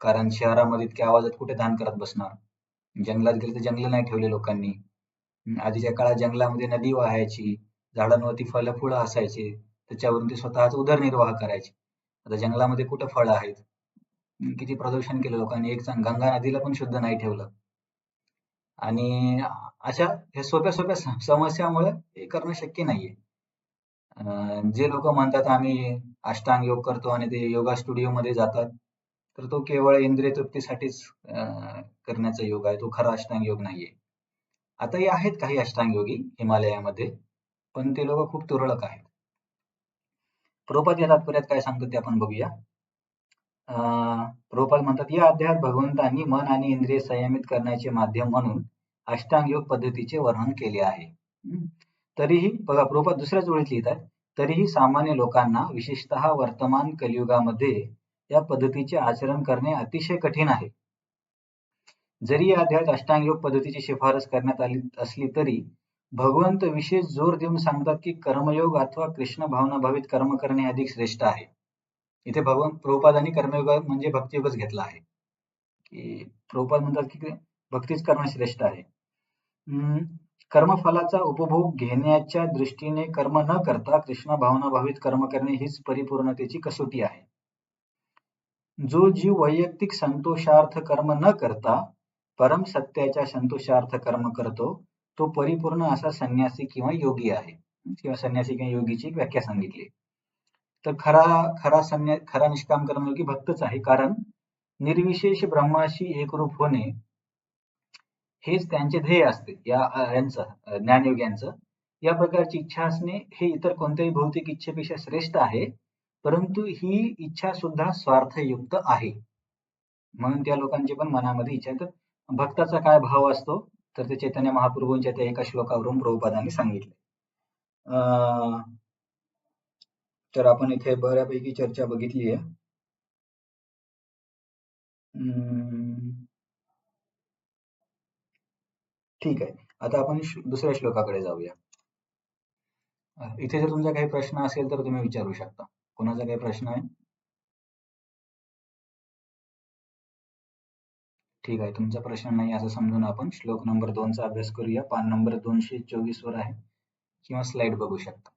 कारण शहरामध्ये इतक्या आवाजात कुठे ध्यान करत बसणार. जंगलात गेले तर जंगल नाही ठेवले लोकांनी. आधीच्या काळात जंगलामध्ये नदी वाहायची, झाडांवरती फळं-फुलं असायचे. त्याच्यावरून ते स्वतःचा उदरनिर्वाह करायचे. आता जंगलामध्ये कुठं फळं आहेत? किती प्रदूषण केलं लोकांनी. एक गंगा नदीला पण शुद्ध नाही ठेवलं. आणि अशा ह्या सोप्या-सोप्या समस्यामुळे हे करणं शक्य नाहीये. जे लोक म्हणतात आम्ही अष्टांग योग करतो आणि ते योगा स्टुडिओमध्ये जातात, तर तो केवळ इंद्रिय तृप्तीसाठीच करण्याचा योग आहे. तो खरा अष्टांग योग नाहीये. आताही आहेत काही अष्टांग योगी हिमालयामध्ये, पण ते लोक खूप तुरळक आहेत. प्रभुपाद या तात्पर्यात काय सांगतात ते आपण बघूया. प्रभुपाद म्हणतात या अध्यायात भगवंतांनी मन आणि इंद्रिय संयमित करण्याचे माध्यम म्हणून अष्टांग योग पद्धतीचे वर्णन केले आहे. तरीही बघा प्रभुपाद दुसऱ्याच ओळीत लिहितात, तरीही सामान्य लोकांना विशेषतः वर्तमान कलियुगामध्ये या पद्धतीचे आचरण करणे अतिशय कठीण आहे. जरी या अध्यायात अष्टांग योग पद्धतीची शिफारस करण्यात आली असली तरी भगवंत विशेष जोर देऊन सांगतात की कर्मयोग अथवा कृष्ण भावना भावित कर्म करणे अधिक श्रेष्ठ आहे. इथे प्रभुपादांनी कर्मयोग म्हणजे भक्तियोगच घेतला आहे. की प्रभुपाद म्हणतात की भक्तीच करणं श्रेष्ठ आहे. कर्मफलाचा उपभोग घेण्याच्या दृष्टीने कर्म न करता कृष्ण भावना भावित कर्म करणे हीच परिपूर्णतेची कसोटी आहे. जो जीव वैयक्तिक संतोषार्थ कर्म न करता परम सत्याच्या संतोषार्थ कर्म करतो, तो परिपूर्ण असा संन्यासी किंवा योगी आहे. किंवा संन्यासी किंवा योगीची एक व्याख्या सांगितली. तर खरा निष्काम कर्मयोगी भक्तच आहे. कारण निर्विशेष ब्रह्माशी एकरूप होणे हेच त्यांचे ध्येय असते. यांचं ज्ञानयोग्यांचं. या प्रकारची इच्छा असणे हे इतर कोणत्याही भौतिक इच्छेपेक्षा श्रेष्ठ आहे. परंतु ही इच्छा सुद्धा स्वार्थयुक्त आहे. म्हणून त्या लोकांची पण मनामध्ये इच्छा आहे. तर भक्ताचा काय भाव असतो? तर ते चैतन्य महाप्रभूंच्या त्या एका श्लोकावरून प्रभुपादांनी सांगितले. तर आपण इथे बऱ्यापैकी चर्चा बघितली आहे. ठीक आहे. आता आपण दुसऱ्या श्लोकाकडे जाऊया. इथे जर तुमचा काही प्रश्न असेल तर तुम्ही विचारू शकता. कोणाचा काही प्रश्न आहे? ठीक आहे. तुमचा प्रश्न नाही असं समजून आपण श्लोक नंबर 2 चा अभ्यास करूया. पान नंबर 224 वर आहे किंवा स्लाइड बघू शकता.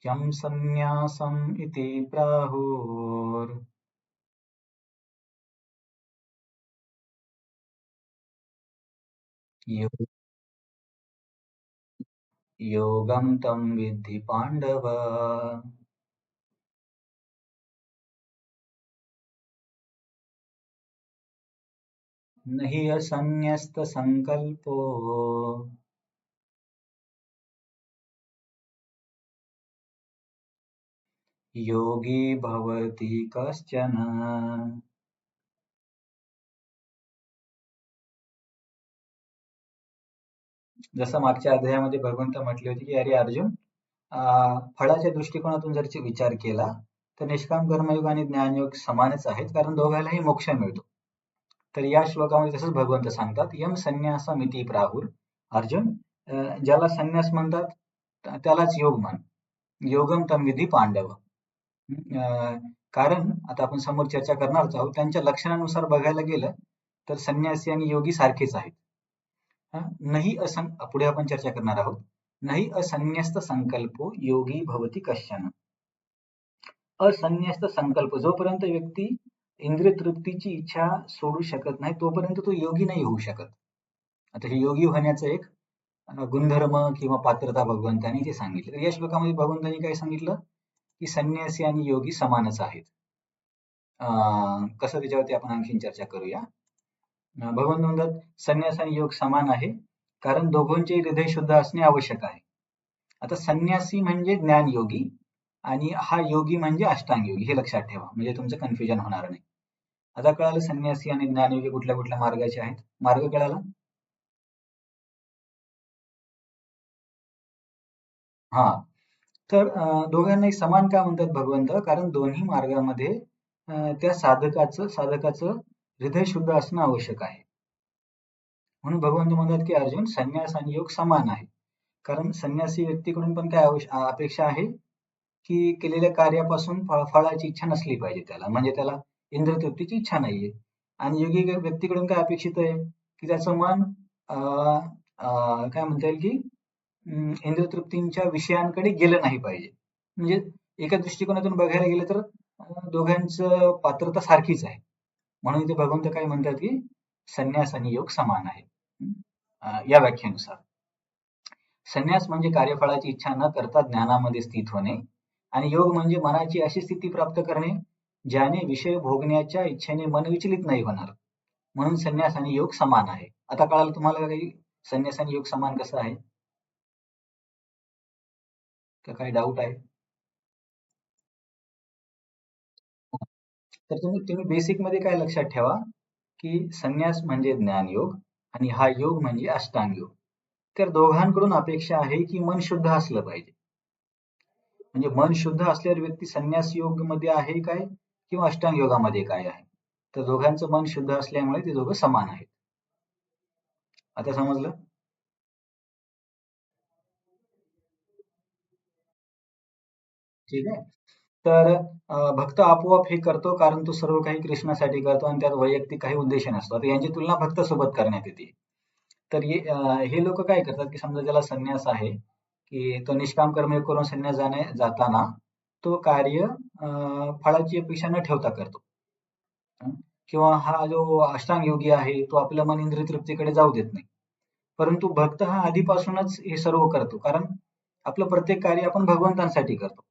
यम संन्यासम इति प्राहुर यो योगं तं विद्धि पाण्डव न हि असन्न्यस्तसङ्कल्पो योगी भवति कश्चन. जसं मागच्या अध्यायामध्ये भगवंत म्हटले होते की अरे अर्जुन, फळाच्या दृष्टिकोनातून जर विचार केला तर निष्काम कर्मयोग आणि ज्ञानयोग समानच आहेत, कारण दोघांनाही मोक्ष मिळतो. तर या श्लोकामध्ये तसंच भगवंत सांगतात, यम संन्यासमिती प्राहुर. अर्जुन, ज्याला संन्यास म्हणतात त्यालाच योग म्हण. योगम तम विधी पांडव. कारण आता आपण समोर चर्चा करणारच आहोत, त्यांच्या लक्षणानुसार बघायला गेलं तर संन्यासी आणि योगी सारखेच आहेत. नाही पुढे आपण चर्चा करणार आहोत. नाही असन्यस्त संकल्पो योगी भवती कश्चन. असन्यस्त संकल्प, जोपर्यंत व्यक्ती इंद्रिय तृप्तीची इच्छा सोडू शकत नाही तोपर्यंत तो योगी नाही होऊ शकत. आता हे योगी होण्याचं एक गुणधर्म किंवा पात्रता भगवंतांनी ते सांगितलं. तर या श्लोकामध्ये भगवंतांनी काय सांगितलं की संन्यासी आणि योगी समानच आहेत. कसं, त्याच्यावरती आपण आणखीन चर्चा करूया. भगवंत म्हणतात संन्यास आणि योग समान आहे, कारण दोघांचे हृदय शुद्ध असणे आवश्यक आहे. आता संन्यासी म्हणजे ज्ञानयोगी आणि हा योगी म्हणजे अष्टांग योगी, हे लक्षात ठेवा, म्हणजे तुमचं कन्फ्युजन होणार नाही. आता कळालं संन्यासी आणि ज्ञानयोगी कुठल्या कुठल्या मार्गाचे आहेत. मार्ग कळाला? हा, तर दोघांनाही समान का म्हणतात भगवंत, कारण दोन्ही मार्गामध्ये त्या साधकाचं हृदय शुद्ध असणं आवश्यक आहे. म्हणून भगवंत म्हणतात की अर्जुन, संन्यास आणि योग समान आहे. कारण संन्यासी व्यक्तीकडून पण काय अपेक्षा आहे की केलेल्या कार्यापासून फळाची इच्छा नसली पाहिजे त्याला, म्हणजे त्याला इंद्रतृप्तीची इच्छा नाहीये. आणि योगी व्यक्तीकडून काय अपेक्षित आहे की त्याचं मन काय म्हणता येईल की इंद्रतृप्तींच्या विषयांकडे गेलं नाही पाहिजे. म्हणजे एका दृष्टिकोनातून बघायला गेलं तर दोघांचं पात्रता सारखीच आहे. म्हणून इथे भगवंत काय म्हणतात की संन्यास आणि योग समान आहे. या व्याख्येनुसार संन्यास म्हणजे कार्यफळाची इच्छा न करता ज्ञानामध्ये स्थित होणे, आणि योग म्हणजे मनाची अशी स्थिती प्राप्त करणे ज्याने विषय भोगण्याच्या इच्छेने मन विचलित नाही होणार. म्हणून संन्यास आणि योग समान आहे. आता कळालं तुम्हाला काही संन्यास आणि योग समान कसं आहे? का काही डाऊट आहे? तर तुम्ही बेसिक मध्ये काय लक्षात ठेवा की संन्यास म्हणजे ज्ञानयोग आणि हा योग म्हणजे अष्टांग योग. तर दोघांकडून अपेक्षा आहे की मन शुद्ध असलं पाहिजे. म्हणजे मन शुद्ध असल्यावर व्यक्ती संन्यास योग मध्ये आहे काय किंवा अष्टांग योगामध्ये काय आहे. तर दोघांचं मन शुद्ध असल्यामुळे ते दोघं समान आहेत. आता समजलं? ठीक आहे. तर भक्त आपोआप हे करतो कारण तो सर्व काही कृष्णासाठी करतो आणि त्यात वैयक्तिक काही उद्देश नसतो. आता यांची तुलना भक्त सोबत करण्यात येते. तर हे लोक काय करतात की समजा ज्याला संन्यास आहे की तो निष्काम कर्म करून संन्यास जाताना तो कार्य फळाची अपेक्षा न ठेवता करतो. किंवा हा जो अष्टांग योगी आहे तो आपलं मन इंद्रिय तृप्तीकडे जाऊ देत नाही. परंतु भक्त हा आधीपासूनच हे सर्व करतो, कारण आपलं प्रत्येक कार्य आपण भगवंतांसाठी करतो.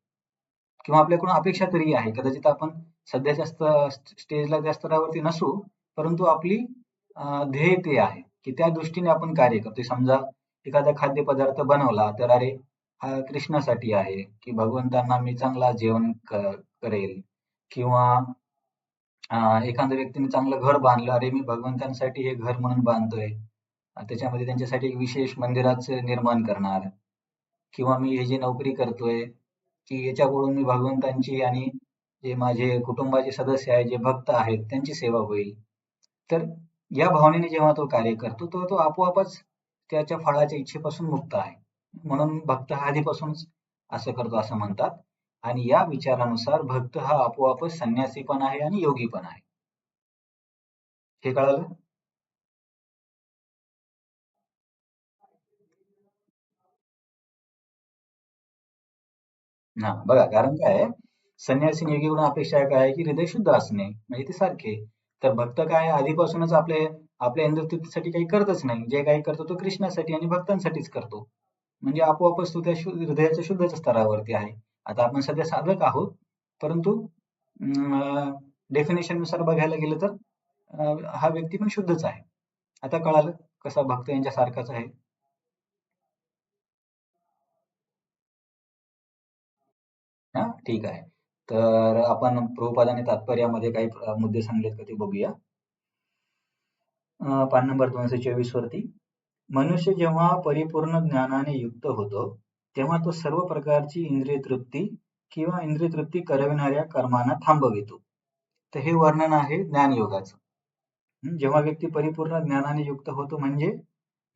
किंवा आपल्याकडून अपेक्षा तरी आहे. कदाचित आपण सध्याच्या स्टेजला त्या स्तरावरती नसू, परंतु आपली ध्येय ते आहे की त्या दृष्टीने आपण कार्य करतोय. समजा एखादा खाद्यपदार्थ बनवला तर अरे हा कृष्णासाठी आहे, की भगवंतांना मी चांगला जेवण करेल. किंवा एखाद्या व्यक्तीने चांगलं घर बांधलं, अरे मी भगवंतांसाठी हे घर म्हणून बांधतोय. त्याच्यामध्ये त्यांच्यासाठी एक विशेष मंदिराचं निर्माण करणार. किंवा मी हे जी नोकरी करतोय की याच्याकडून मी भगवंतांची आणि जे माझे कुटुंबाचे सदस्य आहेत, जे भक्त आहेत, त्यांची सेवा होईल. तर या भावनेने जेव्हा तो कार्य करतो तो आपोआपच त्याच्या फळाच्या इच्छेपासून मुक्त आहे. म्हणून भक्त हा आधीपासूनच असं करतो असं म्हणतात. आणि या विचारानुसार भक्त हा आपोआपच संन्यासी पण आहे आणि योगी पण आहे. हे कळालं? हा बघा, कारण काय आहे, संन्यासी योगीकडून अपेक्षा काय आहे की हृदय शुद्ध असणे, म्हणजे ते सारखे. तर भक्त काय आधीपासूनच आपले आपल्या इंद्रियतृप्तीसाठी काही करतच नाही. जे काही करतो तो कृष्णासाठी आणि भक्तांसाठीच करतो. म्हणजे आपोआपच तो त्या हृदयाच्या शुद्ध स्तरावरती आहे. आता आपण सध्या साधक आहोत, परंतु डेफिनेशन नुसार बघायला गेलं तर हा व्यक्ती पण शुद्धच आहे. आता कळालं कसा भक्त यांच्या सारखाच आहे. हा ठीक आहे. तर आपण प्रभुपाद आणि तात्पर्यामध्ये काही मुद्दे सांगलेत का ते बघूया. पान नंबर 224 वरती मनुष्य जेव्हा परिपूर्ण ज्ञानाने युक्त होतो, तेव्हा तो सर्व प्रकारची इंद्रिय तृप्ती किंवा इंद्रिय तृप्ती करविणाऱ्या कर्मांना थांबवितो. तर हे वर्णन आहे ज्ञानयोगाचं. जेव्हा व्यक्ती परिपूर्ण ज्ञानाने युक्त होतो म्हणजे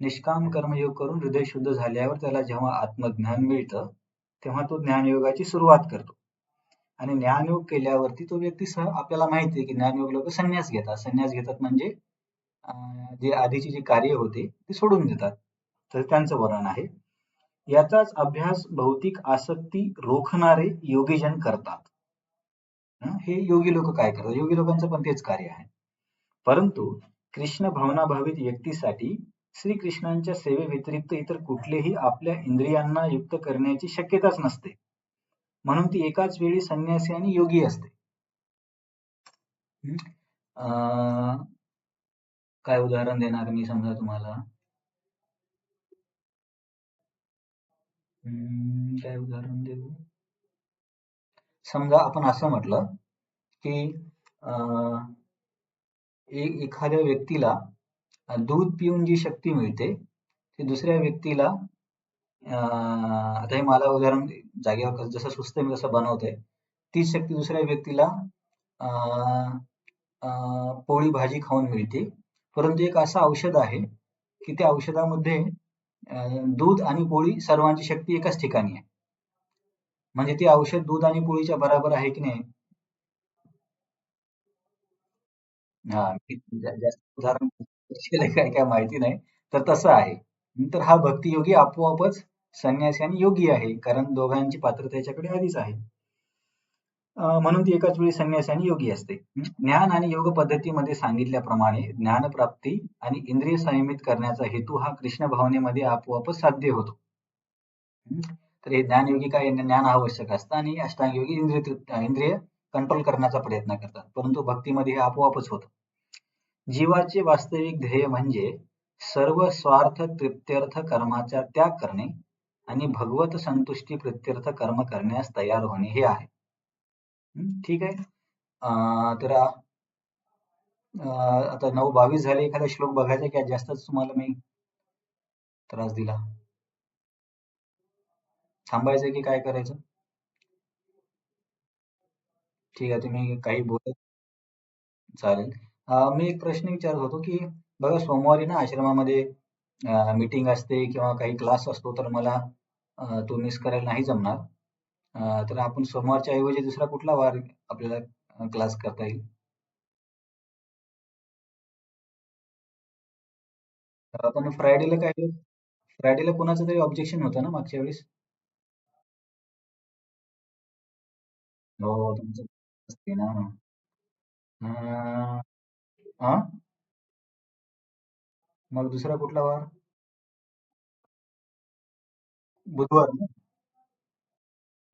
निष्काम कर्मयोग करून हृदय शुद्ध झाल्यावर त्याला जेव्हा आत्मज्ञान मिळतं, तेव्हा तो ज्ञानयोगाची सुरुवात करतो. आणि ज्ञानयोग केल्यावरती तो व्यक्ती आपल्याला माहिती आहे की ज्ञानयोग लोक संन्यास घेतात. संन्यास घेतात म्हणजे जे आधीची जी कार्य होती ती सोडून देतात. तर त्यांचं वर्णन आहे. याचाच अभ्यास भौतिक आसक्ती रोखणारे योगीजन करतात. हे योगी लोक काय करतात? योगी लोकांचं पण तेच कार्य आहे. परंतु कृष्ण भावनाभावित व्यक्तीसाठी श्रीकृष्णांच्या सेवेव्यतिरिक्त इतर कुठलेही आपल्या इंद्रियांना युक्त करण्याची शक्यताच नसते. म्हणून ती एकाच वेळी संन्यासी आणि योगी असते. अं, काय उदाहरण देणार मी समजा तुम्हाला? काय उदाहरण देऊ? समजा आपण असं म्हटलं की एखाद्या व्यक्तीला दूध पिऊन जी शक्ती मिळते ती दुसऱ्या व्यक्तीला आता हे मला उदाहरण जागेवर जसं सुचतंय मी तसं बनवतोय. तीच शक्ती दुसऱ्या व्यक्तीला अं, पोळी भाजी खाऊन मिळते. परंतु एक असं औषध आहे की त्या औषधामध्ये दूध आणि पोळी सर्वांची शक्ती एकाच ठिकाणी आहे. म्हणजे ते औषध दूध आणि पोळीच्या बराबर आहे की नाही? हा जास्त उदाहरण केलंय काय काय माहिती नाही. तर तसं आहे. तर हा भक्तियोगी आपोआपच संन्यासी आणि योगी आहे. कारण दोघांची पात्रता याच्याकडे आधीच आहे. म्हणून ती एकाच वेळी संन्यासी आणि योगी असते. ज्ञान आणि योग पद्धतीमध्ये सांगितल्याप्रमाणे ज्ञानप्राप्ती आणि इंद्रिय संयमित करण्याचा हेतू हा कृष्ण भावनेमध्ये आपोआपच साध्य होतो. तर हे ज्ञानयोगी काय यांना ज्ञान आवश्यक असतं आणि अष्टांग योगी इंद्रिय कंट्रोल करण्याचा प्रयत्न करतात. परंतु भक्तीमध्ये हे आपोआपच होतं. जीवाचे वास्तविक ध्येय म्हणजे सर्व स्वार्थ तृप्त्यर्थ कर्माचा त्याग करणे आणि भगवत संतुष्टी प्रित्यर्थ कर्म करण्यास तयार होणे हे आहे. ठीक आहे. तर आता 9:22 झाले. एखादा श्लोक बघायचा की जास्तच तुम्हाला मी त्रास दिला? थांबायचं की काय करायचं? ठीक आहे, तुम्ही काही बोलत चालेल. मी एक प्रश्न विचारत होतो की बघा सोमवारी ना आश्रमामध्ये मीटिंग असते किंवा काही क्लास असतो तर मला तो मिस करायला नाही जमणार. तर आपण सोमवारच्या ऐवजी दुसरा कुठला वार आपल्याला क्लास करता येईल? आपण फ्रायडेला कोणाचं तरी ऑब्जेक्शन होतं ना मागच्या वेळेस? हो, तुमचं असते ना. अं, हा मग दुसरा कुठला वार? बुधवार ना?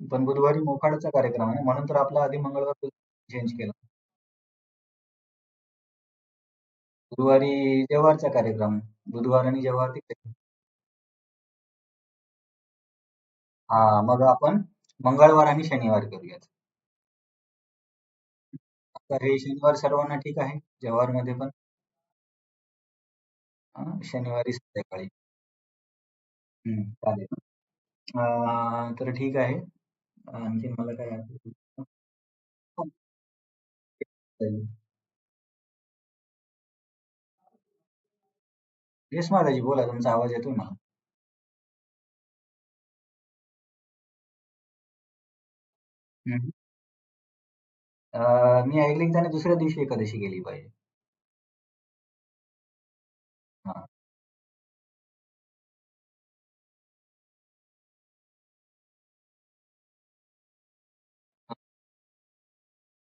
पण बुधवारी मोखाड्याचा कार्यक्रम आहे ना, म्हणून तर आपला आधी मंगळवार चेंज केला. गुरुवारी जव्हारचा कार्यक्रम. बुधवार आणि जव्हार तिकडे. हा, मग आपण मंगळवार आणि शनिवार करूयात. तर हे शनिवार सर्वांना ठीक आहे? जव्हारमध्ये पण शनिवारी संध्याकाळी. चालेल. तर ठीक आहे. आणखीन मला काय आठवतं? चालेल. येस महाराज बोला, तुमचा आवाज येतोय मला. हम्म. मी ऐकले की त्याने दुसऱ्या दिवशी एकादशी केली पाहिजे. हा.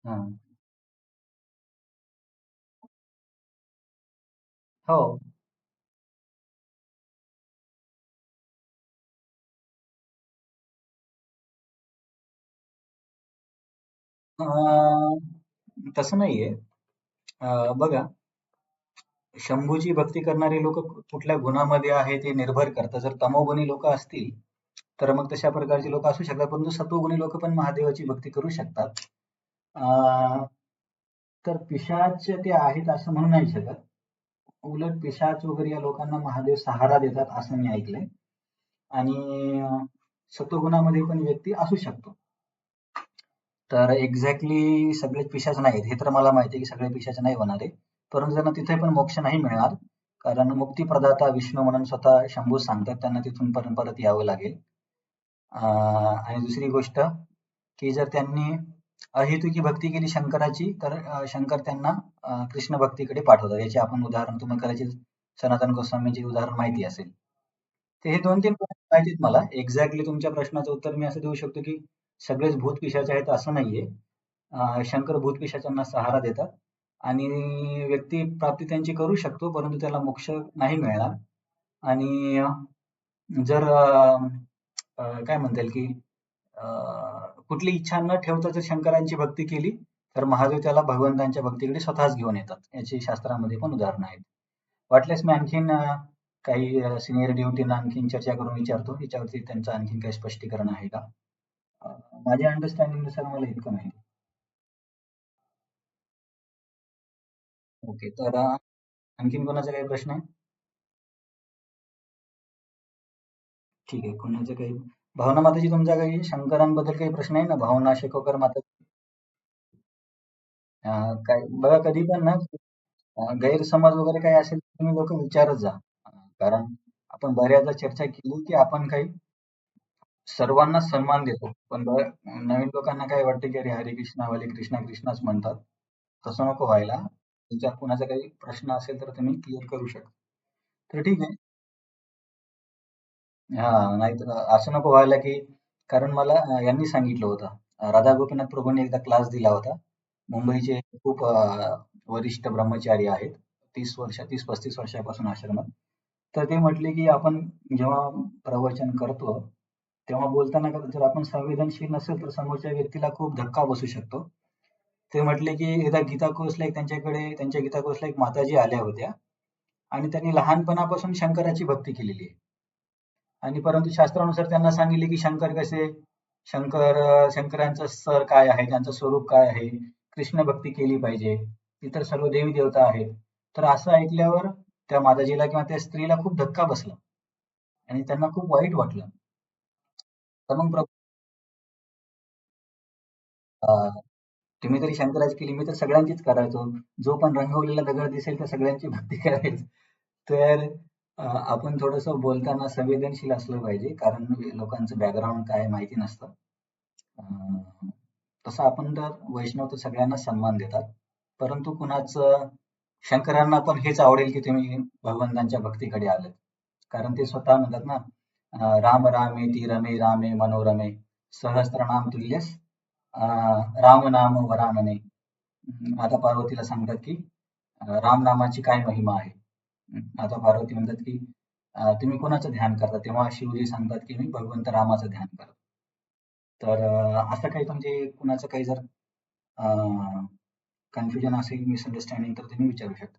हा. हो. अं, तसं नाहीये. बघा, शंभूची भक्ती करणारे लोक कुठल्या गुणामध्ये आहे ते निर्भर करतं. जर तमोगुणी लोक असतील तर मग तशा प्रकारची लोक असू शकतात, परंतु सत्वगुणी लोक पण महादेवाची भक्ती करू शकतात. अं, तर पिशाच ते आहेत असं म्हणू नाही शकत. उलट पिशाच वगैरे या लोकांना महादेव सहारा देतात असं मी ऐकलंय. आणि सत्वगुणामध्ये पण व्यक्ती असू शकतो. तर एक्झॅक्टली सगळेच पिशाच नाहीत हे तर मला माहिती आहे की सगळे पिशाच नाही होणार आहे. परंतु त्यांना तिथे पण मोक्ष नाही मिळणार. कारण मुक्तिप्रदाता विष्णू म्हणून स्वतः शंभू सांगतात त्यांना तिथून परत परत यावं लागेल. आणि दुसरी गोष्ट की जर त्यांनी अहेतुकी भक्ती केली शंकराची तर शंकर त्यांना कृष्ण भक्तीकडे पाठवतात. याचे आपण उदाहरण तुम्हाला कदाचित सनातन गोस्वामींचे उदाहरण माहिती असेल. तर हे 2-3 पॉइंट माहितीत मला. एक्झॅक्टली तुमच्या प्रश्नाचं उत्तर मी असं देऊ शकतो की सगळेच भूत पिशाच आहेत असं नाहीये. शंकर भूत पिशाचांना सहारा देतात आणि व्यक्ती प्राप्ती त्यांची करू शकतो, परंतु त्याला मोक्ष नाही मिळणार. आणि जर काय म्हणता येईल की कुठली इच्छा न ठेवता जर शंकरांची भक्ती केली तर महादेव त्याला भगवंतांच्या भक्तीकडे स्वतःच घेऊन येतात. याची शास्त्रामध्ये पण उदाहरणं आहेत. वाटल्यास मी आणखीन काही सिनियर ड्युटीना आणखीन चर्चा करून विचारतो. याच्यावरती त्यांचं आणखीन काही स्पष्टीकरण आहे का? अ, माझ्या अंडरस्टँडिंग नुसार मला इतकं माहिती. ओके. तर आणखीन कोणाचा काही प्रश्न आहे? ठीक आहे. कोणाचा काही भावना माताजी तुमचा काही शंकरांबद्दल काही प्रश्न आहे ना? भावना शेकोकर माता काय बघा कधी पण ना गैरसमज वगैरे काही असेल तर तुम्ही लोक विचारत जा. कारण आपण बऱ्याचदा चर्चा केली की आपण काही सर्वांना सन्मान देतो. पण नवीन लोकांना काय वाटतं की अरे हरे कृष्णा वाले कृष्णा कृष्णाच म्हणतात. तसं नको व्हायला. तुमच्या कुणाचा काही प्रश्न असेल तर तुम्ही क्लिअर करू शकता. तर ठीक आहे. हां, नाहीतर असं नको व्हायला की कारण मला यांनी सांगितलं होतं. राधा गोपीनाथ प्रभूंनी एकदा क्लास दिला होता. मुंबईचे खूप वरिष्ठ ब्रह्मचारी आहेत. 30-35 वर्षापासून आश्रमात. तर ते म्हटले की आपण जेव्हा प्रवचन करतो, तेव्हा बोलताना जर आपण संवेदनशील नसेल तर समोरच्या व्यक्तीला खूप धक्का बसू शकतो. ते म्हटले की एकदा गीता कोचला एक त्यांच्या गीता कोचला एक माताजी आल्या होत्या आणि त्यांनी लहानपणापासून शंकराची भक्ती केलेली आहे. आणि परंतु शास्त्रानुसार त्यांना सांगितले की शंकर कसे शंकरांचं स्तर काय आहे, त्यांचं स्वरूप काय आहे, कृष्ण भक्ती केली पाहिजे, इतर सर्व देवी देवता आहेत. तर असं ऐकल्यावर त्या माताजीला किंवा त्या स्त्रीला खूप धक्का बसला आणि त्यांना खूप वाईट वाटलं. तर मग अं, तुम्ही तरी शंकराची केली, मी तर सगळ्यांचीच करायचो. जो पण रंगवलेला दगड दिसेल तर सगळ्यांची भक्ती करायचो. तर आपण थोडंसं बोलताना संवेदनशील असलं पाहिजे, कारण लोकांचं बॅकग्राऊंड काय माहिती नसतं. अं, तसं आपण तर वैष्णव तर सगळ्यांना सन्मान देतात. परंतु कुणाचं शंकरांना पण हेच आवडेल की तुम्ही भगवंतांच्या भक्तीकडे आलेत. कारण ते स्वतः म्हणतात ना, राम रामेति रमे रामे मनोरमे सहस्त्रनाम तुल्यस राम नाम वरानने. आता पार्वतीला सांगतात की राम नामाची काय महिमा आहे. आता पार्वती म्हणतात की तुम्ही कोणाचं ध्यान करता? तेव्हा शिवजी सांगतात की मी भगवंत रामाचं ध्यान करतो. तर असं काही म्हणजे कुणाचं काही जर कन्फ्युजन असेल, मिसअंडरस्टँडिंग तर तुम्ही विचारू शकता.